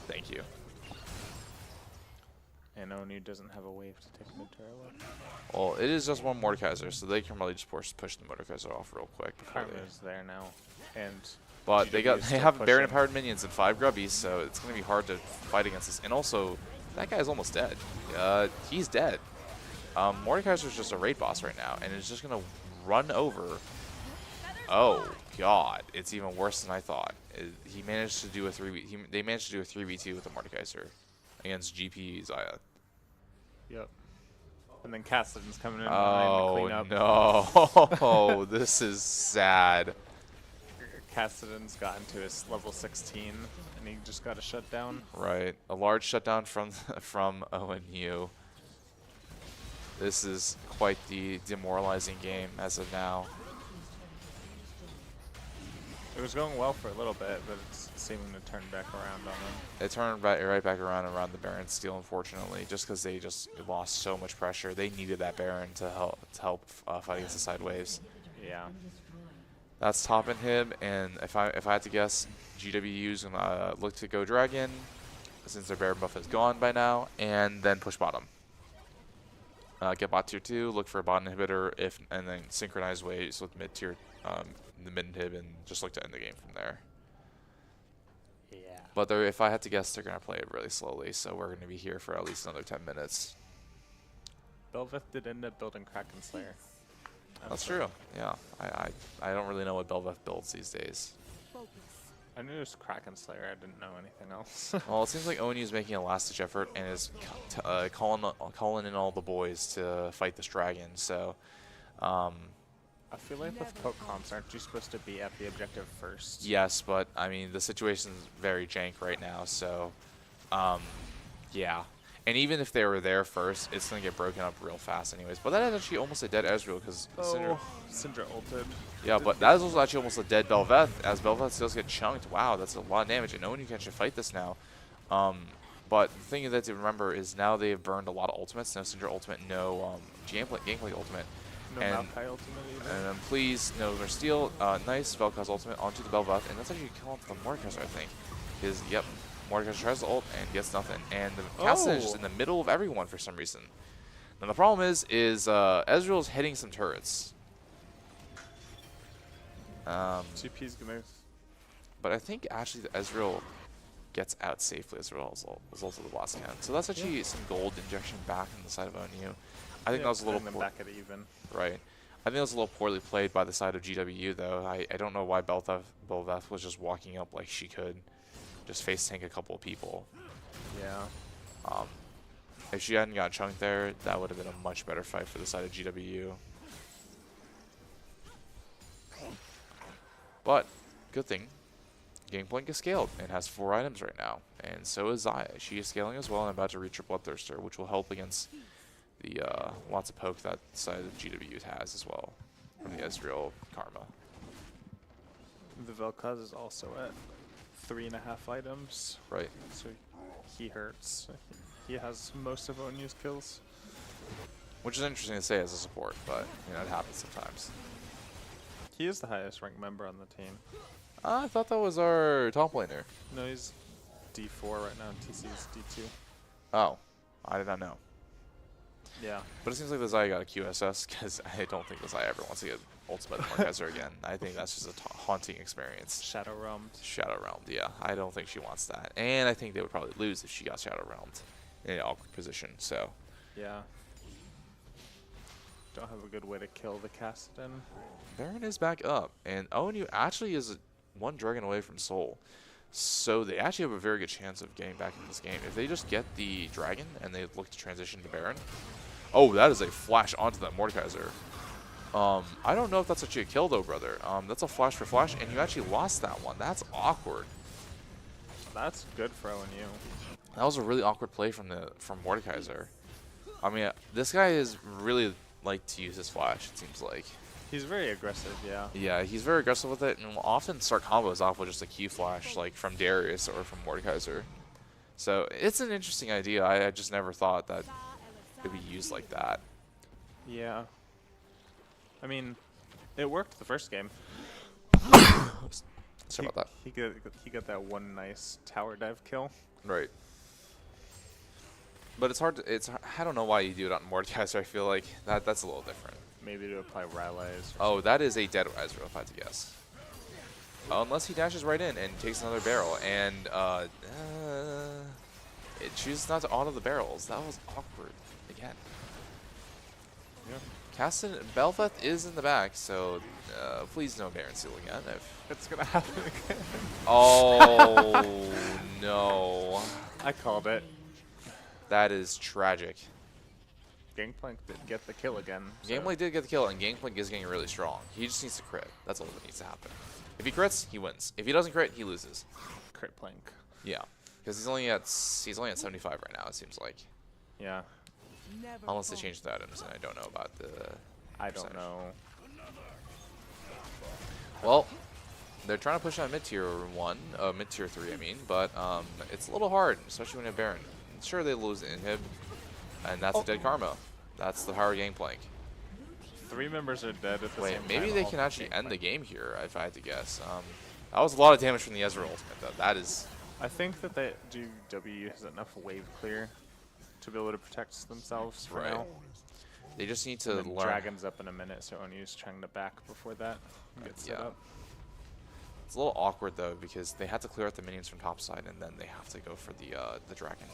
Thank you. And ONU doesn't have a wave to take mid turret away. Well, it is just one Mordekaiser, so they can really just push the Mordekaiser off real quick. before they- Karma's there now. And But GW is they still have Baron pushing. empowered minions and 5 grubbies, so it's gonna be hard to fight against this. And also, that guy's almost dead. He's dead. Mordekaiser's just a raid boss right now, and it's just gonna run over. Oh God, it's even worse than I thought. He managed to do a 3v. They managed to do a 3v2 with the Mordekaiser against GP Zaya. Yep. And then Cassidy's coming in behind to clean Oh up. no, this is sad. Cassidy's gotten to his level 16, and he just got a shutdown. Right, a large shutdown from ONU. This is quite the demoralizing game as of now. It was going well for a little bit, but it's seeming to turn back around on him. It turned right back around the Baron steal, unfortunately, just because they just lost so much pressure. They needed that Baron to help fight against the side waves. Yeah. That's topping him, and if I had to guess, GWU's gonna look to go Dragon, since their Baron buff is gone by now, and then push bottom. Get bot tier 2, look for a bot inhibitor, and then synchronize waves with mid tier, the mid inhib, and just look to end the game from there. Yeah. But if I had to guess, they're gonna play it really slowly, so we're gonna be here for at least another 10 minutes. Bel'Veth did end up building Kraken Slayer. That's true. Yeah, I don't really know what Bel'Veth builds these days. I knew it was Kraken Slayer. I didn't know anything else. Well, it seems like ONU is making a last-ditch effort and is calling in all the boys to fight this dragon. So, I feel like with poke comps, aren't you supposed to be at the objective first? yes, but I mean the situation's very jank right now. So, yeah. And even if they were there first, it's gonna get broken up real fast, anyways. But that is actually almost a dead Ezreal because Syndra ulted. yeah, but that is also actually almost a dead Bel'Veth, as Bel'Veth does get chunked. Wow, that's a lot of damage, and no one can actually fight this now. But the thing that to remember is now they have burned a lot of ultimates. No Syndra ultimate, no Gangplank ultimate. No And- Maokai ultimate either. And then please, no more steal. Nice Vel'Koz ultimate onto the Bel'Veth, and that's actually killing the Mordekaiser, I think. Because, yep, Mordekaiser tries to ult and gets nothing. And the Cassidy is just in the middle of everyone for some reason. Now the problem is Ezreal's hitting some turrets. GP's gonna. But I think actually the Ezreal gets out safely as well as also the last count. So that's actually some gold injection back on the side of ONU. I think that was a little back at even. right. I think that was a little poorly played by the side of GWU though. I don't know why Bel'Veth was just walking up like she could, just face tank a couple of people. Yeah. If she hadn't got chunked there, that would have been a much better fight for the side of GWU. But good thing, Gangplank is scaled and has 4 items right now, and so is Zaya. She is scaling as well and about to reach her Bloodthirster, which will help against the lots of poke that side of GW has as well from the Ezreal Karma. The Vel'Koz is also at 3.5 items, Right. so he hurts. He has most of ONU's kills. Which is interesting to say as a support, but you know it happens sometimes. He is the highest ranked member on the team. I thought that was our top laner. No, he's D4 right now, and TC's D2. Oh, I did not know. Yeah. But it seems like the Zaya got a QSS because I don't think the Zaya ever wants to get ultimate Mordekaiser again. I think that's just a haunting experience. Shadow Realmed. Shadow Realmed, yeah. I don't think she wants that. And I think they would probably lose if she got Shadow Realmed in an awkward position, so. Yeah. Don't have a good way to kill the Kassadin. Baron is back up, and ONU actually is one dragon away from Soul. So they actually have a very good chance of getting back in this game. If they just get the dragon and they look to transition to Baron. Oh, that is a flash onto that Mordekaiser. I don't know if that's actually a kill though, brother. That's a flash for flash, and you actually lost that one. That's awkward. That's good for ONU. That was a really awkward play from Mordekaiser. I mean, this guy is really like to use his flash, it seems like. He's very aggressive, yeah. Yeah, he's very aggressive with it, and will often start combos off with just a Q flash, like from Darius or from Mordekaiser. So it's an interesting idea. I just never thought that it would be used like that. Yeah. I mean, it worked the first game. Sorry about that. He got that one nice tower dive kill. Right. But it's hard to, I don't know why you do it on Mordekaiser. I feel like that's a little different. Maybe to apply Rylai's. Oh, that is a dead Ezreal, if I had to guess. Unless he dashes right in and takes another barrel, and it chooses not to auto the barrels. That was awkward again. Yeah. Kassadin, Bel'Veth is in the back, so please no Baron Seal again. It's gonna happen again. Oh no, I called it. that is tragic. Gangplank did get the kill again. So. Gangplank did get the kill, and Gangplank is getting really strong. He just needs to crit. That's all that needs to happen. If he crits, he wins. If he doesn't crit, he loses. Crit plank. Yeah, because he's only at 75 right now. It seems like, Yeah. unless they change the items, and I don't know about the. I don't percentage. know. Well, they're trying to push on mid-tier 1, mid-tier 3, I mean, but it's a little hard, especially when you have Baron. Sure, they lose the inhib, and that's a dead Karma. That's the power Gangplank. 3 members are dead at the Wait, same time. maybe they all can from actually end the Gangplank. game here, if I had to guess. That was a lot of damage from the Ezreal ultimate, though. That is... I think that they GW has enough wave clear to be able to protect themselves for Right. now. They just need to And then learn... Dragon's up in a minute, so ONU's trying to back before that gets set yeah. up. It's a little awkward, though, because they had to clear out the minions from topside, and then they have to go for the dragon.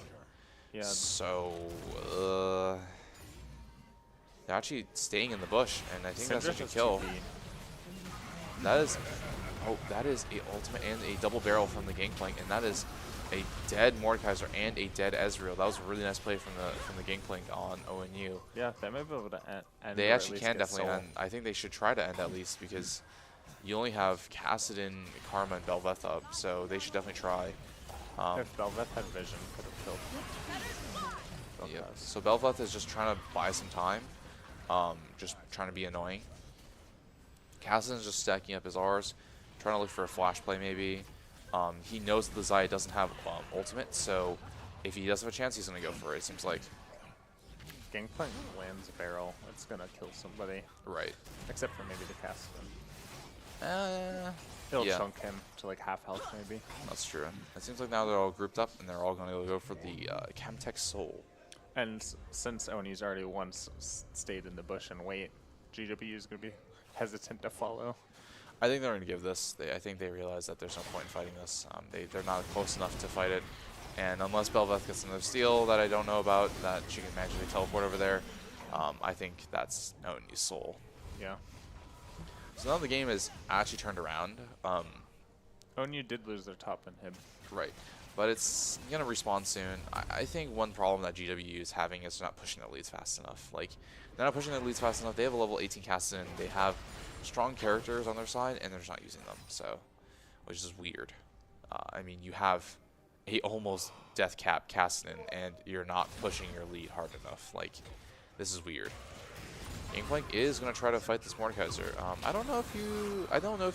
Yeah. So, they're actually staying in the bush, and I think that's Syndra's such a just kill. 2B. That is, oh, that is a ultimate and a double barrel from the Gangplank, and that is a dead Mordekaiser and a dead Ezreal. That was a really nice play from the Gangplank on ONU. Yeah, they might be able to end. They or at actually least can get definitely Soul. end. I think they should try to end at least, because you only have Kassadin, Karma, and Bel'Veth up, so they should definitely try. If Bel'Veth had vision, could have killed. Yeah. Bel'Veth. So Bel'Veth is just trying to buy some time, just trying to be annoying. Kassadin's just stacking up his R's, trying to look for a flash play maybe. He knows that the Xayah doesn't have ultimate, so if he does have a chance, he's going to go for it, it seems like. Gangplank lands a barrel, it's gonna kill somebody. Right. Except for maybe the Kassadin. It'll Yeah. chunk him to like half health maybe. That's true. It seems like now they're all grouped up, and they're all going to go for the Chemtech Soul. And since ONU's already once stayed in the bush and wait, GW is gonna be hesitant to follow. I think they're going to give this. I think they realize that there's no point in fighting this. They're not close enough to fight it. And unless Bel'Veth gets another steal that I don't know about, that she can magically teleport over there, I think that's ONU's Soul. Yeah. So now the game is actually turned around. ONU did lose their top inhib. Right. But it's going to respawn soon. I think one problem that GW is having is they're not pushing their leads fast enough. Like, they're not pushing their leads fast enough. They have a level 18 Kassadin. They have strong characters on their side, and they're just not using them. So, which is weird. I mean, you have a almost death cap Kassadin, and you're not pushing your lead hard enough. Like, this is weird. Gangplank is going to try to fight this Mordekaiser. I don't know if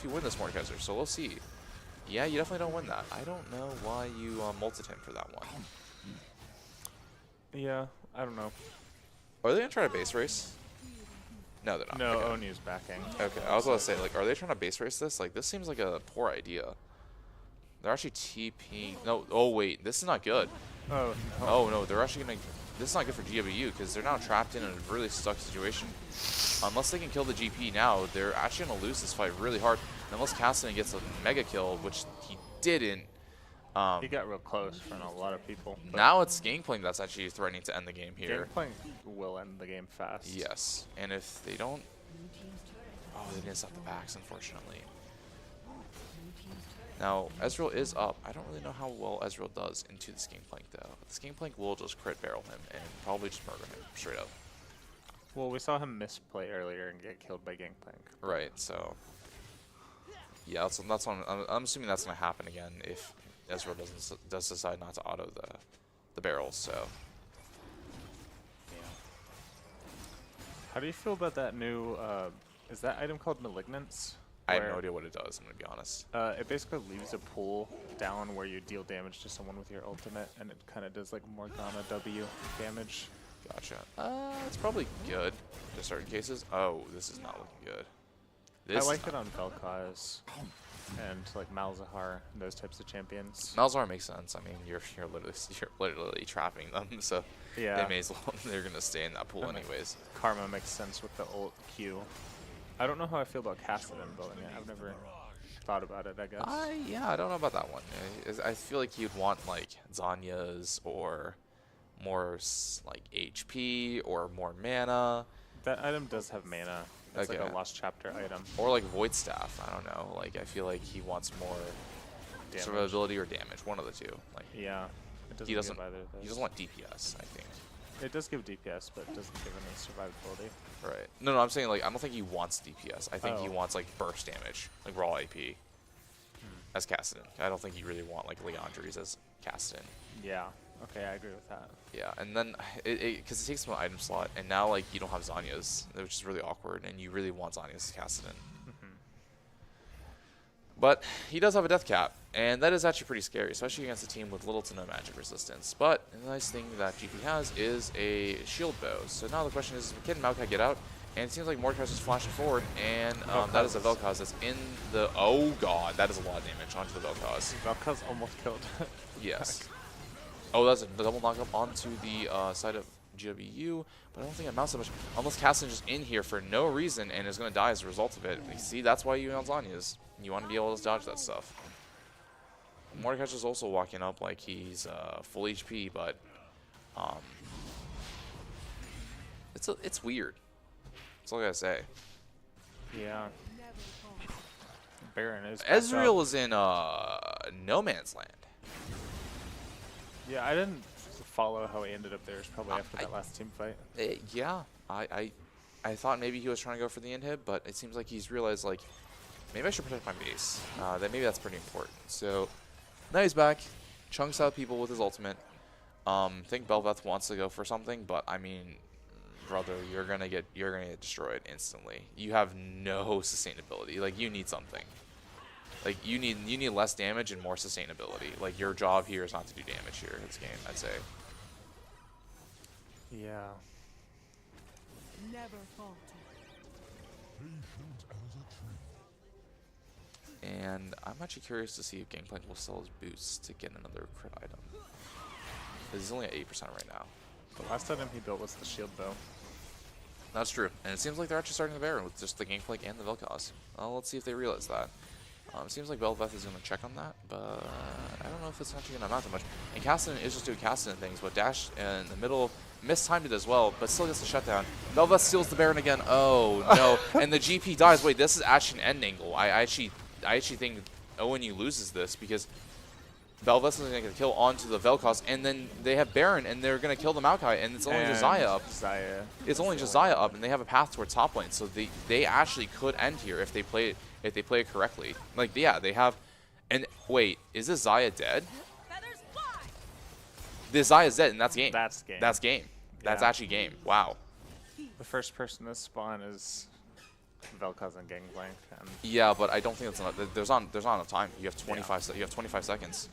you win this Mordekaiser, so we'll see. Yeah, you definitely don't win that. I don't know why you multed him for that one. Yeah, I don't know. Are they going to try to base race? No, they're not. No, Okay. ONU's backing. Okay, I was about to say, like, are they trying to base race this? Like, this seems like a poor idea. They're actually TPing. No, oh wait, this is not good. Oh, Oh no, they're actually gonna this is not good for GWU because they're now trapped in a really stuck situation. Unless they can kill the GP now, they're actually going to lose this fight really hard. And unless Cassidy gets a mega kill, which he didn't. He got real close in front of a lot of people. but Now it's Gangplank that's actually threatening to end the game here. Gangplank will end the game fast. Yes, and if they don't... Oh, they didn't stop the backs, unfortunately. Now, Ezreal is up. I don't really know how well Ezreal does into this Gangplank, though. This Gangplank will just crit barrel him and probably just murder him straight up. Well, we saw him misplay earlier and get killed by Gangplank. Right, so... Yeah, that's on, I'm assuming that's going to happen again if Ezreal does decide not to auto the barrels, so... Yeah. How do you feel about that new, is that item called Malignance? I have no idea what it does, I'm going to be honest. It basically leaves a pool down where you deal damage to someone with your ultimate, and it kind of does like Morgana W damage. Gotcha. It's probably good in certain cases. Oh, this is not looking good. This I like it on Vel'Koz and like Malzahar and those types of champions. Malzahar makes sense. I mean, you're literally trapping them, so Yeah. they may as well. They're gonna stay in that pool That anyways. Karma makes sense with the ult Q. I don't know how I feel about Kassadin building it. I've never thought about it, I guess. Yeah, I don't know about that one. I feel like you'd want like Zanya's or more like HP or more mana. That item does have mana. It's like Okay. a Lost Chapter item. Or like Void Staff. I don't know. Like I feel like he wants more Damage. survivability or damage. One of the two. Like Yeah. It doesn't he doesn't. give either of those. He doesn't want DPS. I think. It does give DPS, but it doesn't give any survivability. Right. No, I'm saying like I don't think he wants DPS. I think he Oh. wants like burst damage, like raw AP. As Kassadin. I don't think you really want like Leandries as Kassadin. Yeah. Okay, I agree with that. Yeah, and then because it takes from an item slot, and now like you don't have Zanya's, which is really awkward, and you really want Zanya's as Kassadin. But he does have a death cap, and that is actually pretty scary, especially against a team with little to no magic resistance. But the nice thing that GP has is a shield bow. So now the question is, can Maokai get out? And it seems like Mordekaiser's just flashing forward, and that is a Vel'Koz that's in the... Oh god, that is a lot of damage onto the Vel'Koz. Vel'Koz almost killed. Yes. Oh, that's a double knockup onto the side of GWU, but I don't think it amounts that much. Unless Kassadin's just in here for no reason and is going to die as a result of it. You see, that's why you on Zanya's. You want to be able to dodge that stuff. Mordekaiser's also walking up like he's full HP, but it's weird. That's all I gotta say. Yeah. Baron is. Ezreal is in no man's land. Yeah, I didn't follow how he ended up there. It's probably after that last team fight. Yeah, I thought maybe he was trying to go for the inhib, but it seems like he's realized like maybe I should protect my base. Maybe that's pretty important. So now he's back, chunks out people with his ultimate. I think Bel'Veth wants to go for something, but I mean, brother, you're gonna get destroyed instantly. You have no sustainability. Like you need something. Like you need less damage and more sustainability. Like your job here is not to do damage here in this game, I'd say. Yeah. Never falter. And I'm actually curious to see if Gangplank will sell his boots to get another crit item. He's only at 8% right now. The last item he built was the shield bow. That's true. And it seems like they're actually starting the Baron with just the Gangplank and the Vel'Koz. Well, let's see if they realize that. It seems like Bel'Veth is going to check on that, but I don't know if it's actually going to amount to much. And Kassadin is just doing Kassadin things, but Dash in the middle mistimed it as well, but still gets the shutdown. Bel'Veth steals the Baron again. Oh, no. And the GP dies. Wait, this is actually an end angle. I actually think ONU loses this because Bel'Veth is going to get the kill onto the Vel'Koz, and then they have Baron, and they're going to kill the Maokai, and it's only just Xayah up. It's only just Xayah up, and they have a path towards top lane, so they actually could end here if they play it correctly. Like, yeah, they have... And wait, is this Xayah dead? This Xayah's dead, and that's game. That's game. That's game. That's Yeah. actually game. Wow. The first person to spawn is Vel'Koz and Gangplank. And Yeah, but I don't think that's enough. There's not enough time. You have 25. You have 25 seconds.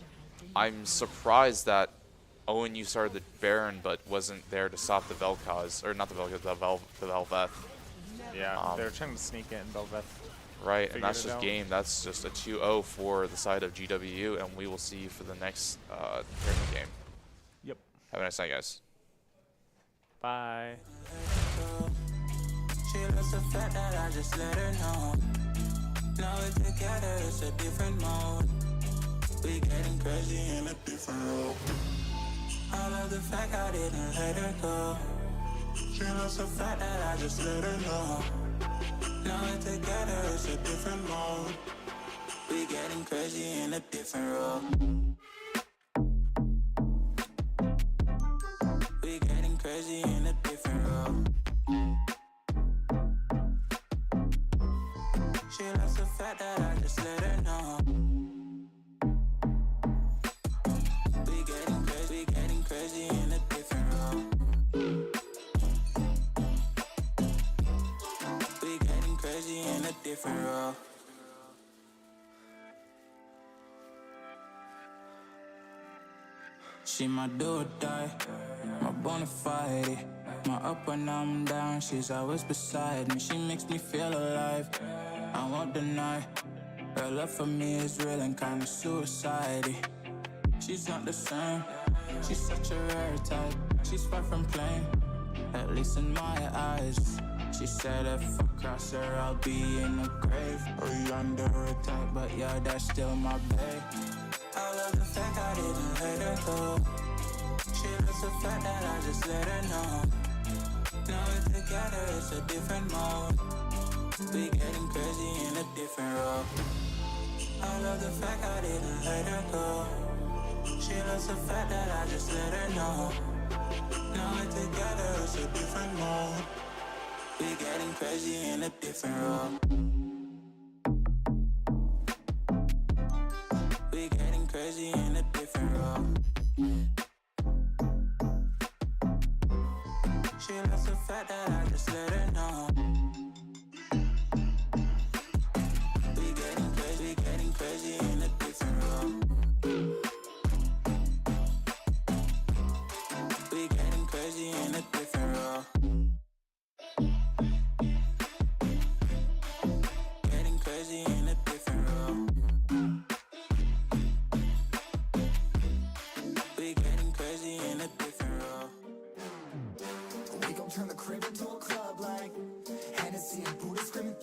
I'm surprised that ONU started the Baron, but wasn't there to stop the Vel'Koz, or not the Vel'Koz, the Vel'Veth. yeah, they were trying to sneak it in Bel'Veth. Right, and Figured that's it just out. game. That's just a 2-0 for the side of GWU, and we will see you for the next tournament game. Yep. Have a nice night, guys. Bye. She loves the fact that I just let her know. Now we're together, it's a different mode. We getting crazy in a different role. I love the fact I didn't let her go. She loves the fact that I just let her know. Now we're together, it's a different mode. We getting crazy in a different role. We getting crazy in a different role. She loves the fact that I just let her know. We getting crazy in a different role. We getting crazy in a different role. She my do or die, my bona fide. My up when I'm down, she's always beside me. She makes me feel alive, I won't deny. Her love for me is real and kinda suicide. She's not the same, she's such a rare type. She's far from plain, at least in my eyes. She said if I cross her, I'll be in the grave or under attack, but yeah, that's still my babe. I love the fact I didn't let her go. She loves the fact that I just let her know. Now we're together, it's a different mode. We getting crazy in a different role. I love the fact I didn't let her go. She loves the fact that I just let her know. Now we're together, it's a different mode. We getting crazy in a different role. We getting crazy in a different role. She loves the fact that I just let her know. We getting crazy in a different role. We getting crazy in a different role. Getting crazy in a different role. We getting crazy in a different role. We gon' turn the crib into